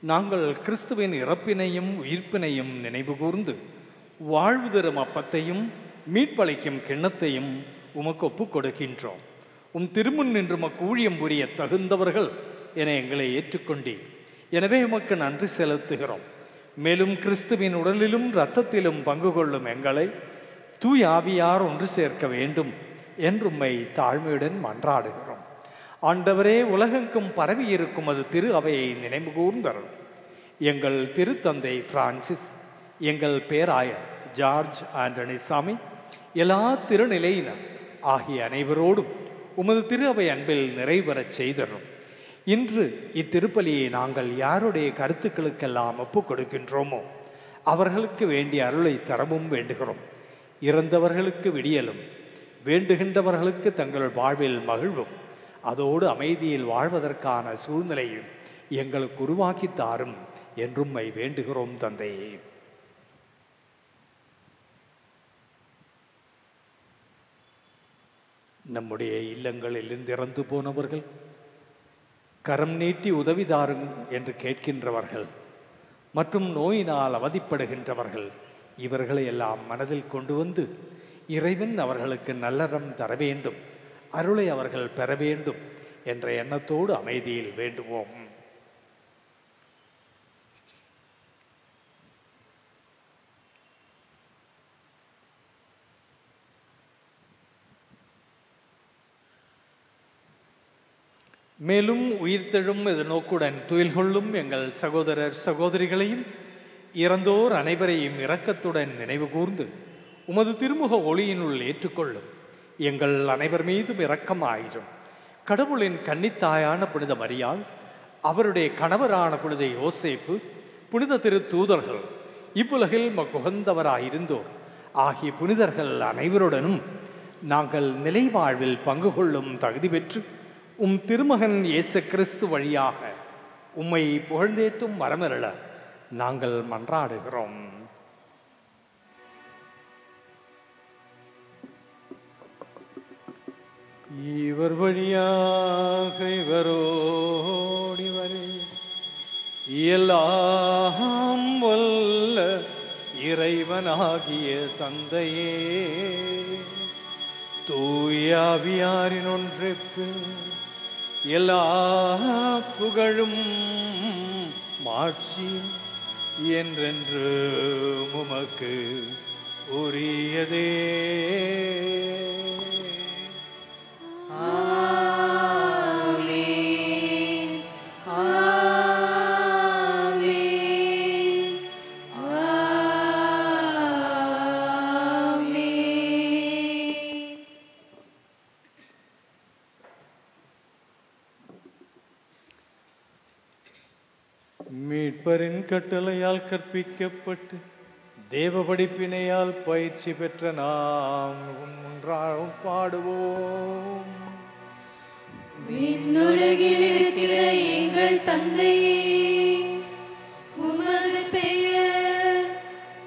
நாங்கள் கிறிஸ்துவின் இறப்பினையும் உயிர்ப்பினையும் நினைவு கூர்ந்து வாழ்வு தரும் அப்பத்தையும் மீட்பளிக்கும் கிண்ணத்தையும் உமக்கு ஒப்புக் கொடுக்கின்றோம். உம் திருமுன் நின்று உமக்கு ஊழியம் புரிய தகுந்தவர்கள் என எங்களை ஏற்றுக்கொண்டீர். எனவே உமக்கு நன்றி செலுத்துகிறோம். மேலும் கிறிஸ்துவின் உடலிலும் இரத்தத்திலும் பங்கு கொள்ளும் எங்களை தூய் ஆவியார் ஒன்று சேர்க்க வேண்டும் என்று உம்மை தாழ்மையுடன் மன்றாடுகிறோம். ஆண்டவரே, உலகெங்கும் பரவி இருக்கும் அது திரு அவையை நினைவு கூர்ந்தரும். எங்கள் திருத்தந்தை பிரான்சிஸ், எங்கள் பேராயர் ஜார்ஜ் ஆண்டனி சாமி, எல்லா திருநிலையினர் ஆகிய அனைவரோடும் உமது திரு அவை அன்பில் நிறைவேறச் செய்தரும். இன்று இத்திருப்பலியை நாங்கள் யாருடைய கருத்துக்களுக்கெல்லாம் ஒப்புக் கொடுக்கின்றோமோ அவர்களுக்கு வேண்டிய அருளை தரவும் வேண்டுகிறோம். இறந்தவர்களுக்கு விடியலும், வேண்டுகின்றவர்களுக்கு தங்கள் வாழ்வில் மகிழ்வும், அதோடு அமைதியில் வாழ்வதற்கான சூழ்நிலையும் எங்களுக்கு உருவாக்கி தாரும் என்றும் வேண்டுகிறோம் தந்தையே. நம்முடைய இல்லங்களில் இறந்து போனவர்கள், கரம் நீட்டி உதவிதாரும் என்று கேட்கின்றவர்கள் மற்றும் நோயினால் அவதிப்படுகின்றவர்கள், இவர்களை எல்லாம் மனதில் கொண்டு வந்து இறைவன் அவர்களுக்கு நல்லறம் தர வேண்டும், அருளை அவர்கள் பெற வேண்டும் என்ற எண்ணத்தோடு அமைதியில் வேண்டுவோம். மேலும் உயிர்த்தெழும் எதிர்நோக்குடன் துயில் கொள்ளும் எங்கள் சகோதரர் சகோதரிகளையும் இறந்தோர் அனைவரையும் இரக்கத்துடன் நினைவு கூர்ந்து உமது திருமுக ஒளியினுள் ஏற்றுக்கொள்ளும். எங்கள் அனைவர் மீதும் இரக்கமாயிரும். கடவுளின் கன்னித்தாயான புனித மரியாள், அவருடைய கணவரான புனித யோசேப்பு, புனித திருத்தூதர்கள், இவ்வுலகில் மக்குகந்தவராயிருந்தோர் ஆகிய புனிதர்கள் அனைவருடனும் நாங்கள் நிலைவாழ்வில் பங்கு கொள்ளும் தகுதி பெற்று உம் திருமகன் இயேசு கிறிஸ்து வழியாக உம்மை புகழ்ந்தேத்தும் வரமருள நாங்கள் மன்றாடுகிறோம். இவர் வழியாக இவரோடி வரை எல்லாம் வல்ல இறைவனாகிய தந்தையே, தூயாவியாரின் ஒன்றிப்பில் எல்லா புகழும் மாட்சியும் என்றென்று உமக்கு உரியதே. மீட்பரின் கட்டளையால் கற்பிக்கப்பட்டு தேவ படிப்பினையால் பயிற்சி பெற்ற நாம் ஒன்றாகவும் பாடுவோம். விண்ணுலகில் இருக்கிற எங்கள் தந்தையே, உமது பெயர்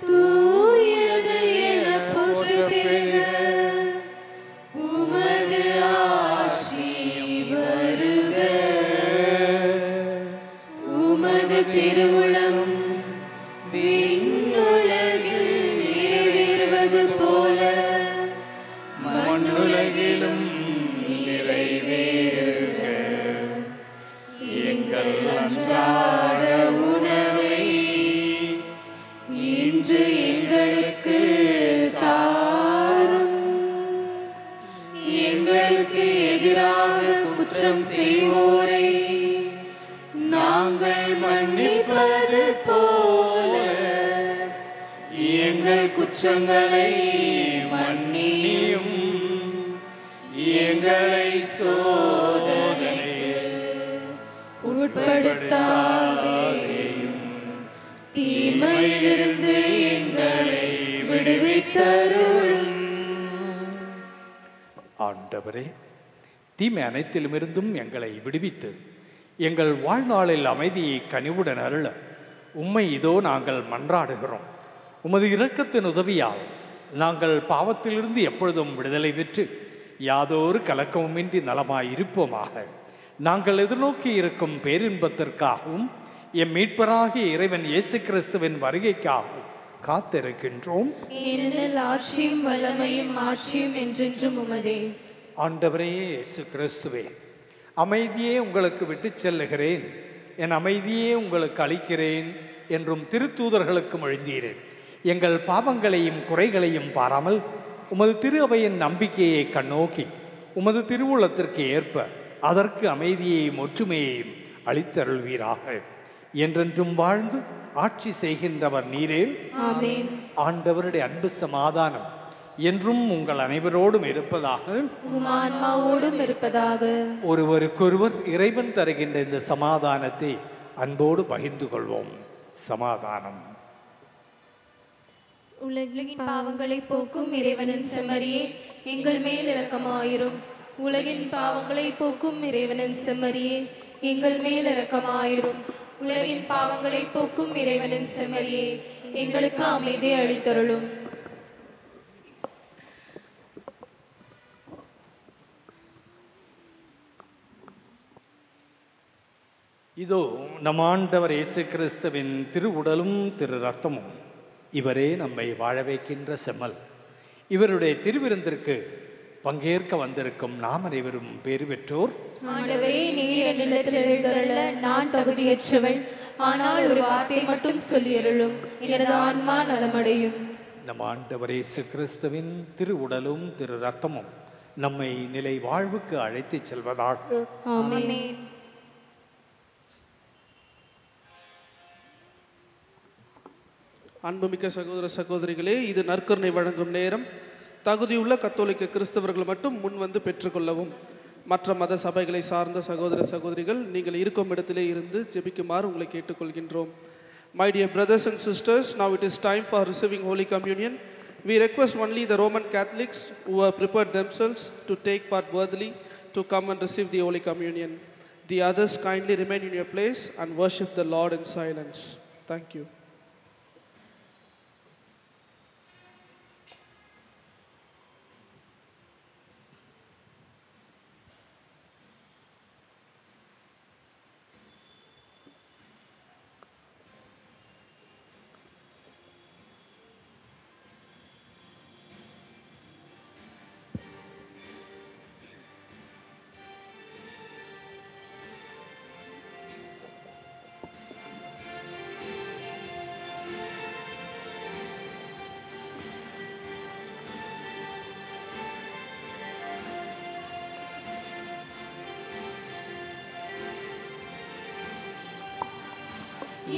தூயது என போற்ற பெறுக. உமது ஆட்சி வருக. உமது திருவுளம் விண்ணுலகில் நிறைவேறுவது போல மண்ணுலகிலும் நிறைவேறுக. எங்கள் அன்றாட உணவை இன்று எங்களுக்கு தாரும். எங்களுக்கு எதிராக குற்றம் செய்வோரை நாங்கள் மன்னிப்பது போல எங்கள் குற்றங்களை மன்னியும். எங்களை சோதனைக்கு உட்படுத்தாதேயும், தீமையிலிருந்து எங்களை விடுவித்தருளும். ஆண்டவரே, தீமை அனைத்திலுமிருந்தும் எங்களை விடுவித்து எங்கள் வாழ்நாளில் அமைதியை கனிவுடன் அருள உம்மை இதோ நாங்கள் மன்றாடுகிறோம். உமது இரக்கத்தின் உதவியால் நாங்கள் பாவத்திலிருந்து எப்பொழுதும் விடுதலை பெற்று யாதொரு கலக்கமுமின்றி நலமாய் இருப்போமாக. நாங்கள் எதிர்நோக்கி இருக்கும் பேரின்பத்திற்காகவும் எம் மீட்பராகிய இறைவன் இயேசு கிறிஸ்துவின் வருகைக்காகவும் காத்திருக்கின்றோம். ஏனெனில் ஆட்சியும் வல்லமையும் ஆட்சியும் என்றென்றும் உமதே. ஆண்டவரே இயேசு கிறிஸ்துவே, அமைதியே உங்களுக்கு விட்டு செல்லுகிறேன், என் அமைதியே உங்களுக்கு அளிக்கிறேன் என்றும் திருத்தூதர்களுக்கு மொழிந்தீரேன். எங்கள் பாவங்களையும் குறைகளையும் பாராமல் உமது திரு அவையின் நம்பிக்கையை கண்ணோக்கி உமது திருவுள்ளத்திற்கு ஏற்ப அதற்கு அமைதியையும் ஒற்றுமையையும் அளித்தருள்வீராக. என்றென்றும் வாழ்ந்து ஆட்சி செய்கின்றவர் நீரே. ஆமென். ஆண்டவருடைய அன்பு சமாதானம் என்றும் உங்கள் அனைவரோடும் இருப்பதாக, உம் ஆன்மாவோடும் இருப்பதாக. ஒருவருக்கொருவர் இறைவன் தருகின்ற இந்த சமாதானத்தை அன்போடு பகிர்ந்து கொள்வோம். சமாதானம். உலகின் பாவங்களை போக்கும் இறைவனின் செம்மறியே, எங்கள் மேல் இரக்கமாயிரும். உலகின் பாவங்களை போக்கும் இறைவனின் செம்மறியே, எங்கள் மேல் இரக்கமாயிரும். உலகின் பாவங்களை போக்கும் இறைவனின் செம்மறியே, எங்களுக்கு அமைதியை அளித்தருளும். இதோ நம் ஆண்டவர் இயேசு கிறிஸ்துவின் திரு உடலும் திரு ரத்தமும். இவரே நம்மை வாழ வைக்கின்ற செம்மல். இவருடைய திருவிருந்திற்கு பங்கேற்க வந்திருக்கும் நாம் அனைவரும் பேறு பெற்றோர். ஆண்டவரே, நீர் என்னிடத்தில் எழுந்தருள நான் தகுதியற்றவள். ஆனால் ஒரு வார்த்தை மட்டும் சொல்லியருளும், எனது ஆன்மா நலமடையும். நம் ஆண்டவர் இயேசு கிறிஸ்துவின் திரு உடலும் திரு ரத்தமும் நம்மை நிலை வாழ்வுக்கு அழைத்துச் செல்வதாக. ஆமென். அன்புமிக்க சகோதர சகோதரிகளே, இது நற்கருணை வழங்கும் நேரம். தகுதியுள்ள கத்தோலிக்க கிறிஸ்தவர்கள் மட்டும் முன் வந்து பெற்றுக்கொள்ளவும். மற்ற மத சபைகளை சார்ந்த சகோதர சகோதரிகள் நீங்கள் இருக்கும் இடத்திலே இருந்து ஜெபிக்குமாறு உங்களை கேட்டுக்கொள்கின்றோம். My dear brothers and sisters, now it is time for receiving Holy Communion. We request only the Roman Catholics who have prepared themselves to take part worthily to come and receive the Holy Communion. The others kindly remain in your place and worship the Lord in silence. Thank you.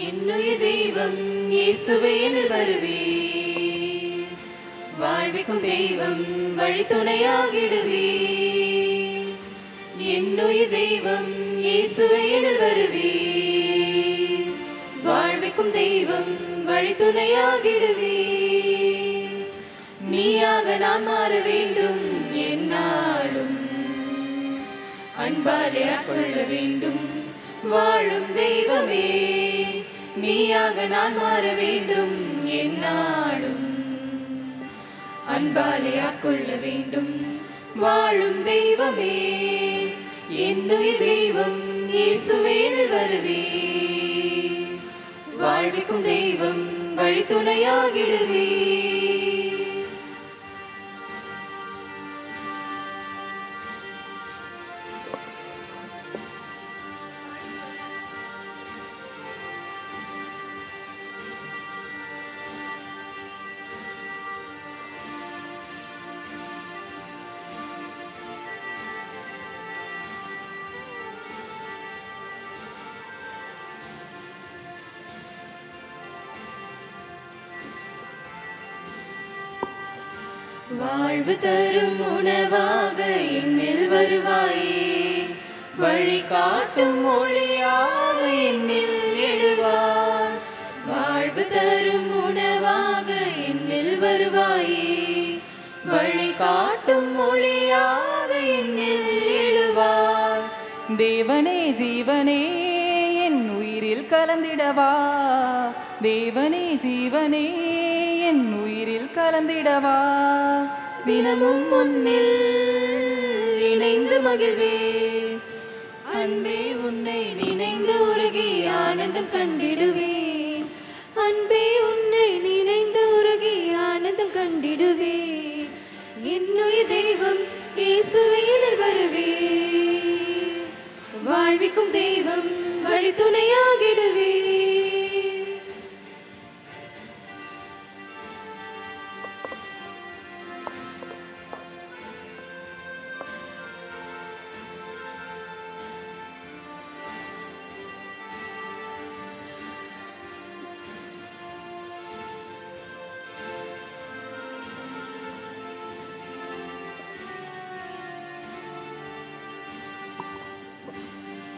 என்னுயிர் தெய்வம் இயேசுவே என்னில் வருவீர், வாழ்விக்கும் தெய்வம் வழித்துணையாகிடுவீர். என்னுயிர் தெய்வம் இயேசுவே என்னில் வருவீர், வாழ்விக்கும் தெய்வம் வழித்துணையாகிடுவீர். நீயாக நான் மாற வேண்டும் என்னாலும், அன்பாலே ஆட்கொள்ள வேண்டும் வாழும் தெய்வமே. நீயாக நான் மாற வேண்டும் என்னாலும், அன்பாலே ஆட்கொள்ள வேண்டும் வாழும் தெய்வமே. என்னுயிர் தெய்வம் இயேசுவே என்னில் வருவீர், வாழ்விக்கும் தெய்வம் வழித்துணையாகிடுவீர். வாழ்வு தரும் உணவாக என்னில் வருவாயே, வழி காட்டும் ஒளியாக என்னில் எழுவாய். வாழ்வு தரும் உணவாக என்னில் வருவாயே, வழி காட்டும் ஒளியாக என்னில் எழுவாய். தேவனே ஜீவனே என் உயிரில் கலந்திடவா, தேவனே ஜீவனே என் உயிரில் கலந்திடவா. தினமும் முன்னில் இணைந்து மகிழ்வே, அன்பே உன்னை நினைந்து உருகி ஆனந்தம் கண்டிடுவேன். அன்பே உன்னை நினைந்து உருகி ஆனந்தம் கண்டிடுவேன். என்னுயிர் தெய்வம் இயேசுவே என்னில் வருவீர், வாழ்விக்கும் தெய்வம் வழித்துணையாகிடுவே.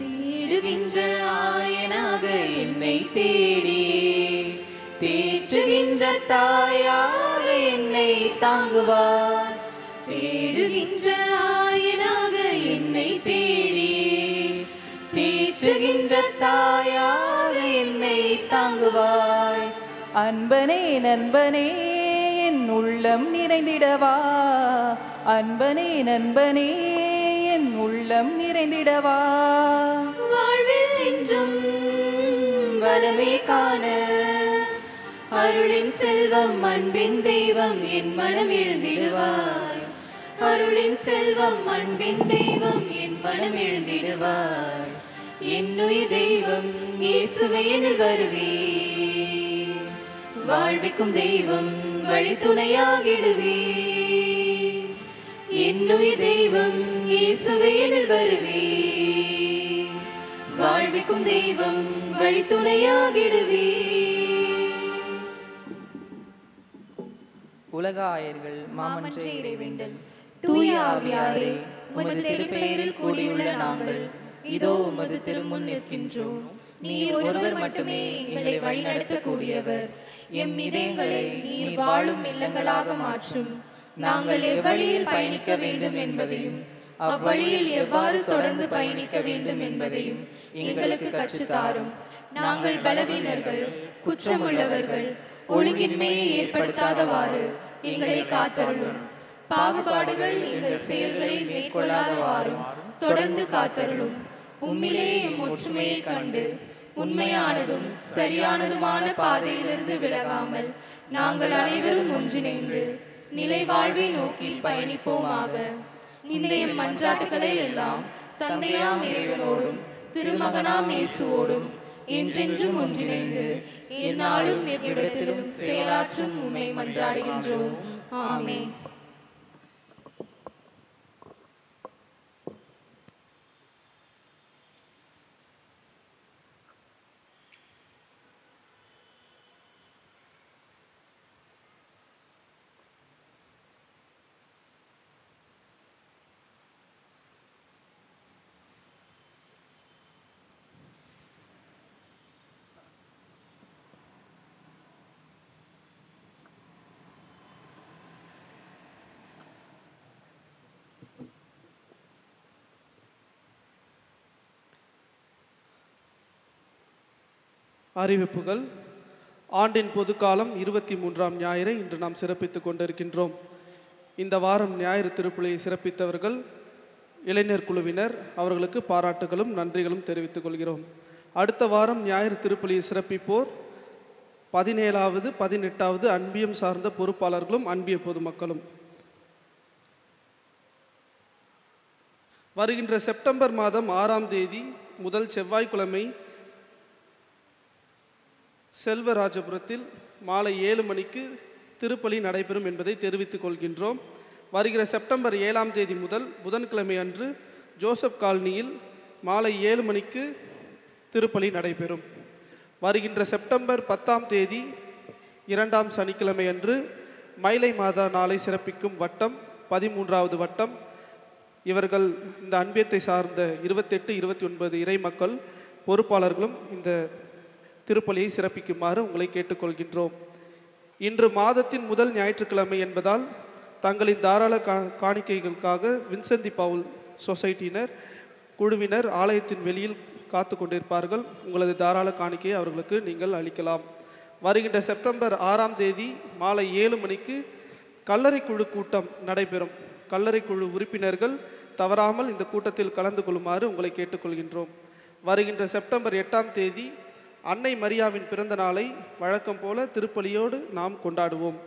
தேடுகின்ற ஆயனாக என்னை தேடி, தேற்றுகின்ற தாயாக என்னை தாங்குவார். தேடுகின்ற ஆயனாக என்னை தேடி, தேற்றுகின்ற தாயாக என்னை தாங்குவாய். அன்பனே நண்பனே என் உள்ளம் நிறைந்திடவா, அன்பனே நண்பனே என் உள்ளம் நிறைந்திடவா. வாழ்வில் என்றும் வளமே காண, அருளின் செல்வம் அன்பின் தெய்வம் என் மனம் எழுந்திடுவாய். அருளின் செல்வம் அன்பின் தெய்வம் என் மனம் எழுந்திடுவாய். என்னுயிர் தெய்வம் இயேசுவே என்னில் வருவீர், வாழ்விக்கும் தெய்வம் வழித்துணையாகிடுவீர். என்னுயிர் தெய்வம் இயேசுவே என்னில் வருவீர், வாழ்விக்கும் தெய்வம் வழித்துணையாகிடுவீர். உலக ஆயர்கள் மாமன்ற இறைவேண்டல். தூய ஆவியாரே, உமது திருப்பெயரில் கூடியுள்ள நாங்கள் இதோ உமது திருமுன் நிற்கின்றோம். நீர் ஒருவர் மட்டுமே எங்களை வழிநடத்தக்கூடியவர். எம் இதயங்களை நீர் வாழும் இல்லங்களாக மாற்றும். நாங்கள் எவ்வழியில் பயணிக்க வேண்டும் என்பதையும் அவ்வழியில் எவ்வாறு தொடர்ந்து பயணிக்க வேண்டும் என்பதையும் எங்களுக்கு கற்றுத்தாரும். நாங்கள் பலவீனர்கள், குற்றமுள்ளவர்கள், ஒழுங்கின்மையை ஏற்படுத்தாதவாறு எங்களை காத்தருளும். பாகுபாடுகள் எங்கள் செயல்களை மேற்கொள்ளாதவாறும் தொடர்ந்து காத்தருளும். உம்மிலே எம் ஒற்றுமையை கண்டு உண்மையானதும் சரியானதுமான பாதையிலிருந்து விலகாமல் நாங்கள் அனைவரும் ஒன்றிணைந்து நிலை வாழ்வை நோக்கி பயணிப்போமாக. இந்த எம் மன்றாட்டுக்களை எல்லாம் தந்தையாம் இறைவனோடும் திருமகனாம் இயேசுவோடும் என்றென்றும் ஒன்றிணைந்து எந்நாளும் எவ்விடத்திலும் செயலாற்றும் உம்மை மன்றாடுகின்றோம். ஆமென். அறிவிப்புகள். ஆண்டின் பொதுக்காலம் 23ஆம் ஞாயிறை இன்று நாம் சிறப்பித்துக் கொண்டிருக்கின்றோம். இந்த வாரம் ஞாயிறு திருப்பலியை சிறப்பித்தவர்கள் இளைஞர் குழுவினர், அவர்களுக்கு பாராட்டுகளும் நன்றிகளும் தெரிவித்துக் கொள்கிறோம். அடுத்த வாரம் ஞாயிறு திருப்பலியை சிறப்பிப்போர் 17வது 18வது அன்பியம் சார்ந்த பொறுப்பாளர்களும் அன்பிய பொதுமக்களும். வருகின்ற செப்டம்பர் மாதம் 6ஆம் தேதி முதல் செவ்வாய்க்கிழமை செல்வராஜபுரத்தில் மாலை 7 மணிக்கு திருப்பலி நடைபெறும் என்பதை தெரிவித்துக் கொள்கின்றோம். வருகிற செப்டம்பர் 7ஆம் தேதி முதல் புதன்கிழமை அன்று ஜோசப் காலனியில் மாலை 7 மணிக்கு திருப்பலி நடைபெறும். வருகின்ற செப்டம்பர் 10ஆம் தேதி 2ஆம் சனிக்கிழமை அன்று மயிலை மாதா நாளை சிறப்பிக்கும் வட்டம் 13வது வட்டம். இவர்கள் இந்த அன்பியத்தை சார்ந்த 28, 29 இறை மக்கள் பொறுப்பாளர்களும் இந்த திருப்பலியை சிறப்பிக்குமாறு உங்களை கேட்டுக்கொள்கின்றோம். இன்று மாதத்தின் முதல் ஞாயிற்றுக்கிழமை என்பதால் தங்களின் தாராள காணிக்கைகளுக்காக வின்சென்ட் பவுல் சொசைட்டியினர் குழுவினர் ஆலயத்தின் வெளியில் காத்து கொண்டிருப்பார்கள். உங்களது தாராள காணிக்கையை அவர்களுக்கு நீங்கள் அளிக்கலாம். வருகின்ற செப்டம்பர் 6ஆம் தேதி மாலை 7 மணிக்கு கல்லறை குழு கூட்டம் நடைபெறும். கல்லறை குழு உறுப்பினர்கள் தவறாமல் இந்த கூட்டத்தில் கலந்து கொள்ளுமாறு உங்களை கேட்டுக்கொள்கின்றோம். வருகின்ற செப்டம்பர் 8ஆம் தேதி அன்னை மரியாவின் பிறந்த நாளை வழக்கம் போல திருப்பலியோடு நாம் கொண்டாடுவோம்.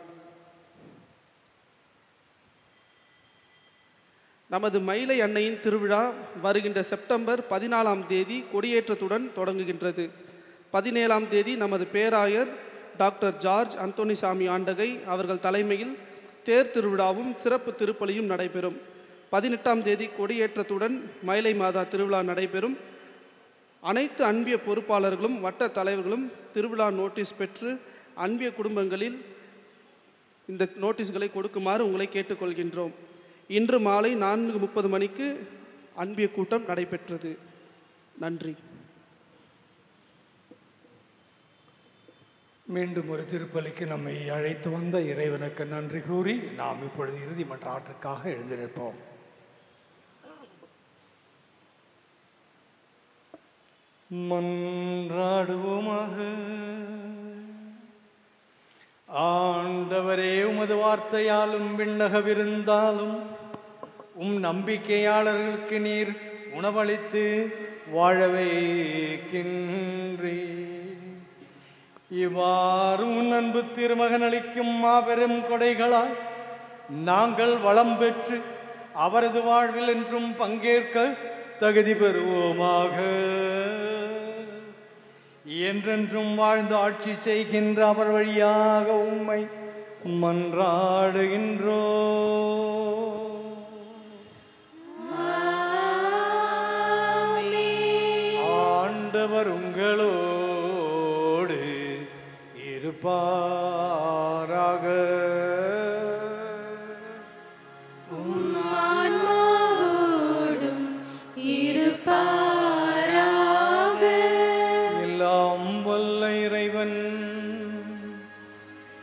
நமது மயிலை அன்னையின் திருவிழா வருகின்ற செப்டம்பர் 14ஆம் தேதி கொடியேற்றத்துடன் தொடங்குகின்றது. 17ஆம் தேதி நமது பேராயர் டாக்டர் ஜார்ஜ் அந்தோனிசாமி ஆண்டகை அவர்கள் தலைமையில் தேர் திருவிழாவும் சிறப்பு திருப்பலியும் நடைபெறும். 18ஆம் தேதி கொடியேற்றத்துடன் மயிலை மாதா திருவிழா நடைபெறும். அனைத்து அன்பிய பொறுப்பாளர்களும் வட்ட தலைவர்களும் திருவிழா நோட்டீஸ் பெற்று அன்பிய குடும்பங்களில் இந்த நோட்டீஸ்களை கொடுக்குமாறு உங்களை கேட்டுக்கொள்கின்றோம். இன்று மாலை 4:30 மணிக்கு அன்பிய கூட்டம் நடைபெற்றது. நன்றி. மீண்டும் ஒரு திருப்பலிக்கு நம்மை அழைத்து வந்த இறைவனுக்கு நன்றி கூறி நாம் இப்பொழுது இறுதி மன்றாட்டுக்காக எழுந்து நிற்போம். மன்றாடுவோமாக. ஆண்டவரே, உமது வார்த்தையாலும் விண்ணகவிருந்தாலும் உம் நம்பிக்கையாளர்களுக்கு நீர் உணவளித்து வாழவைக்கின்றே. இவ்வாறு உன் அன்பு திருமகன் அளிக்கும் மாபெரும் கொடைகளால் நாங்கள் வளம் பெற்று அவரது வாழ்வில் என்றும் பங்கேற்க தகுதி பெறுவோமாக. என்றென்றும் வாழ்ந்து ஆட்சி செய்கின்ற அவர் வழியாக உம்மை மன்றாடுகின்றோ. ஆண்டவர் உங்களோடு இருப்பாராக.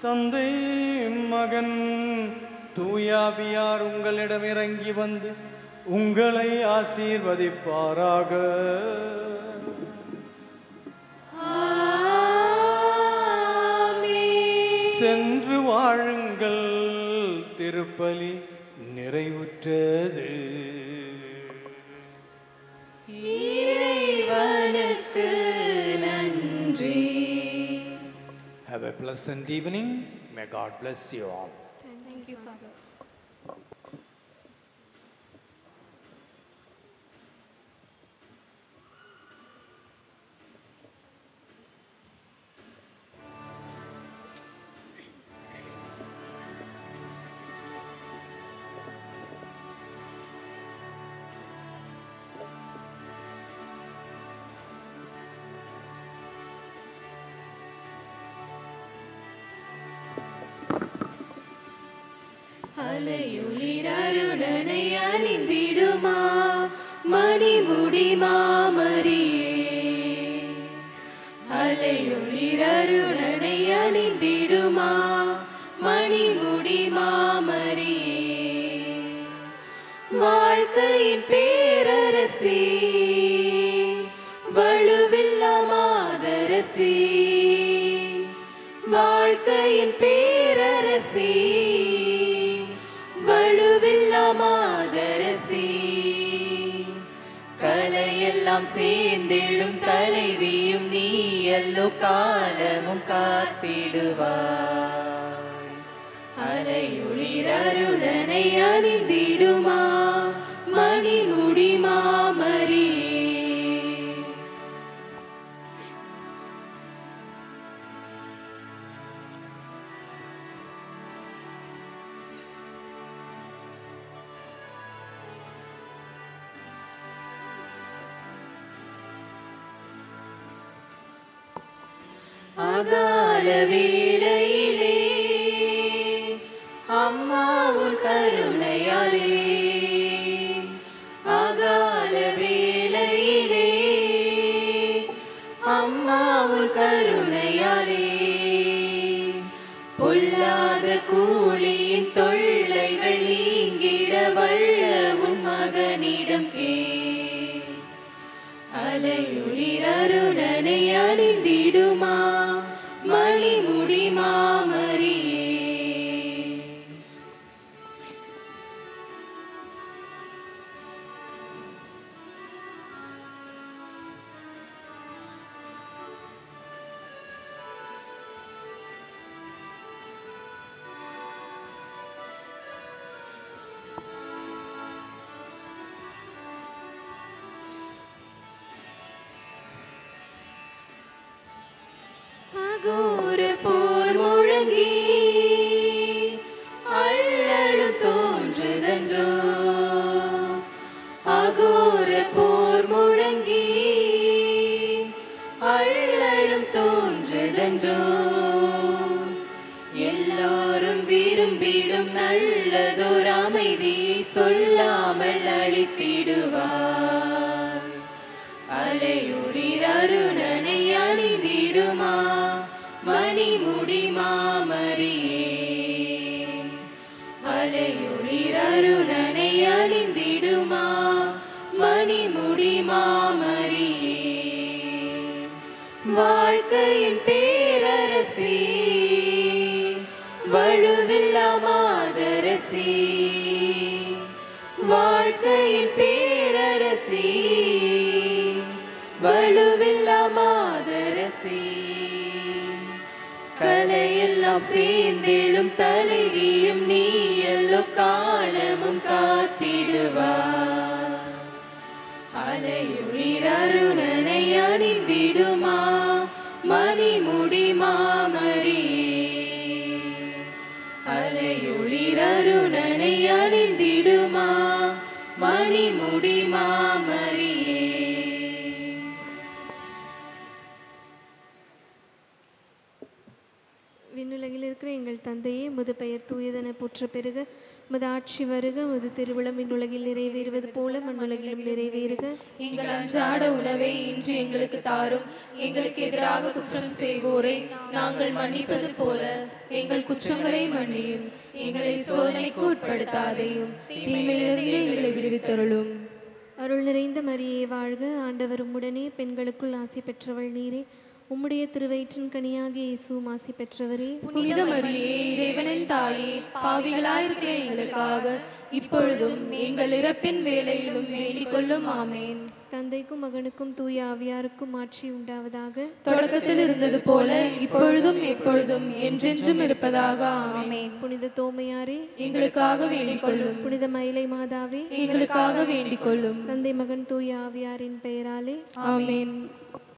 தந்தை மகன் தூயாவியார் உங்களிடம் இறங்கி வந்து உங்களை ஆசீர்வதிப்பாராக. சென்று வாழுங்கள், திருப்பலி நிறைவுற்றது. இறைவனுக்கு நன்றி. Have a pleasant evening. May God bless you all. Thank you, Father. அலையுளிரருணனை அணிந்திடுமா மணிமுடி மாமரியே. அலையுளிரருணனை அணிந்திடுமா மணிமுடி மாமரியே. வாழ்க்கையின் பேரரசி வலுவில்லா மாதரசி. வாழ்க்கையின் பேரரசி வலுவில்லா மாதரசி. கலையெல்லாம் சேர்ந்திடும் தலைவியும் நீ எல்லோ காலமும் காத்திடுவாய். அலையுளிரருணனை அணிந்திடுமா மணிமுடி மாமரியே. அகால வேளையிலே அம்மா உன் கருணையாலே. அகால வேளையிலே அம்மா உன் கருணையாலே. பொல்லாத கூலியின் தொல்லைகள் நீங்கிட வல்ல உன் மகனிடம் கேள். அலையுளிரருணனை அணிந்திடுமா மணிமுடி மாமரியே. அகோர போர் முழங்கி அள்ளலும் தோன்றுதன்றோ. அகோர போர் முழங்கி அள்ளலும் தோன்றுதன்றோ. எல்லாரும் விரும்பிடும் நல்லதோர் அமைதி சொல்லாமல் அளித்திடுவார். அலையுளிரருணனை அணிந்திடுமா மணிமுடி மாமரியே. அலையுளிரருணனை அணிந்திடுமா மணிமுடி மாமரியே. வாழ்க்கையின் பேரரசி வலுவில்லா மாதரசி. வாழ்க்கையின் பேரரசி வலுவில்லா மாதரசி. கலையெல்லாம் சேர்ந்திடும் தலைவியும் நீ எல்லோ காலமும் காத்திடுவார். அலையுளிரருணனை அணிந்திடுமா மணிமுடி மாமரியே. அலையுளிரருணனை அணிந்திடுமா மணிமுடி மாமரியே. விண்ணுலகில் இருக்கிற எங்கள் தந்தையே, முது பெயர் தூயதென போற்ற பெருக, உமது ஆட்சி வருக, உமது திருவிழம் உலகில் நிறைவேறுவது போல மண்ணுலகிலும் நிறைவேறுக. எங்கள் அன்றாட உணவை இன்று எங்களுக்கு தாரும். எங்களுக்கு எதிராக குற்றம் செய்வோரை நாங்கள் மன்னிப்பது போல எங்கள் குற்றங்களை மன்னியும். எங்களை சோதனைக்கு உட்படுத்தாதையும் தீமையிலிருந்து எங்களை விடுவித்தருளும். அருள் நிறைந்த மரியே வாழ்க, ஆண்டவர் உம்முடனே, பெண்களுக்குள் ஆசி பெற்றவள் நீரே. உம்முடைய திருவயிற்றின் கனியாகிய இயேசுவும் ஆசி பெற்றவரே. புனித மரியே, இறைவனின் தாயே, பாவிகளாயிருக்கிற எங்களுக்காக இப்பொழுதும் எங்கள் இறப்பின் வேளையிலும் வேண்டிக் கொள்ளும். ஆமேன். தந்தைக்கும் மகனுக்கும் தூய ஆவியாருக்கும் ஆட்சி உண்டாவதாக. தொடக்கத்தில் இருந்தது போல இப்பொழுதும் எப்பொழுதும் என்றென்றும் இருப்பதாக. ஆமேன். புனித தோமையாரே, எங்களுக்காக வேண்டிக் கொள்ளும். புனித மயிலை மாதாவே, எங்களுக்காக வேண்டிக் கொள்ளும். தந்தை மகன் தூய ஆவியாரின் பெயராலே ஆமேன்.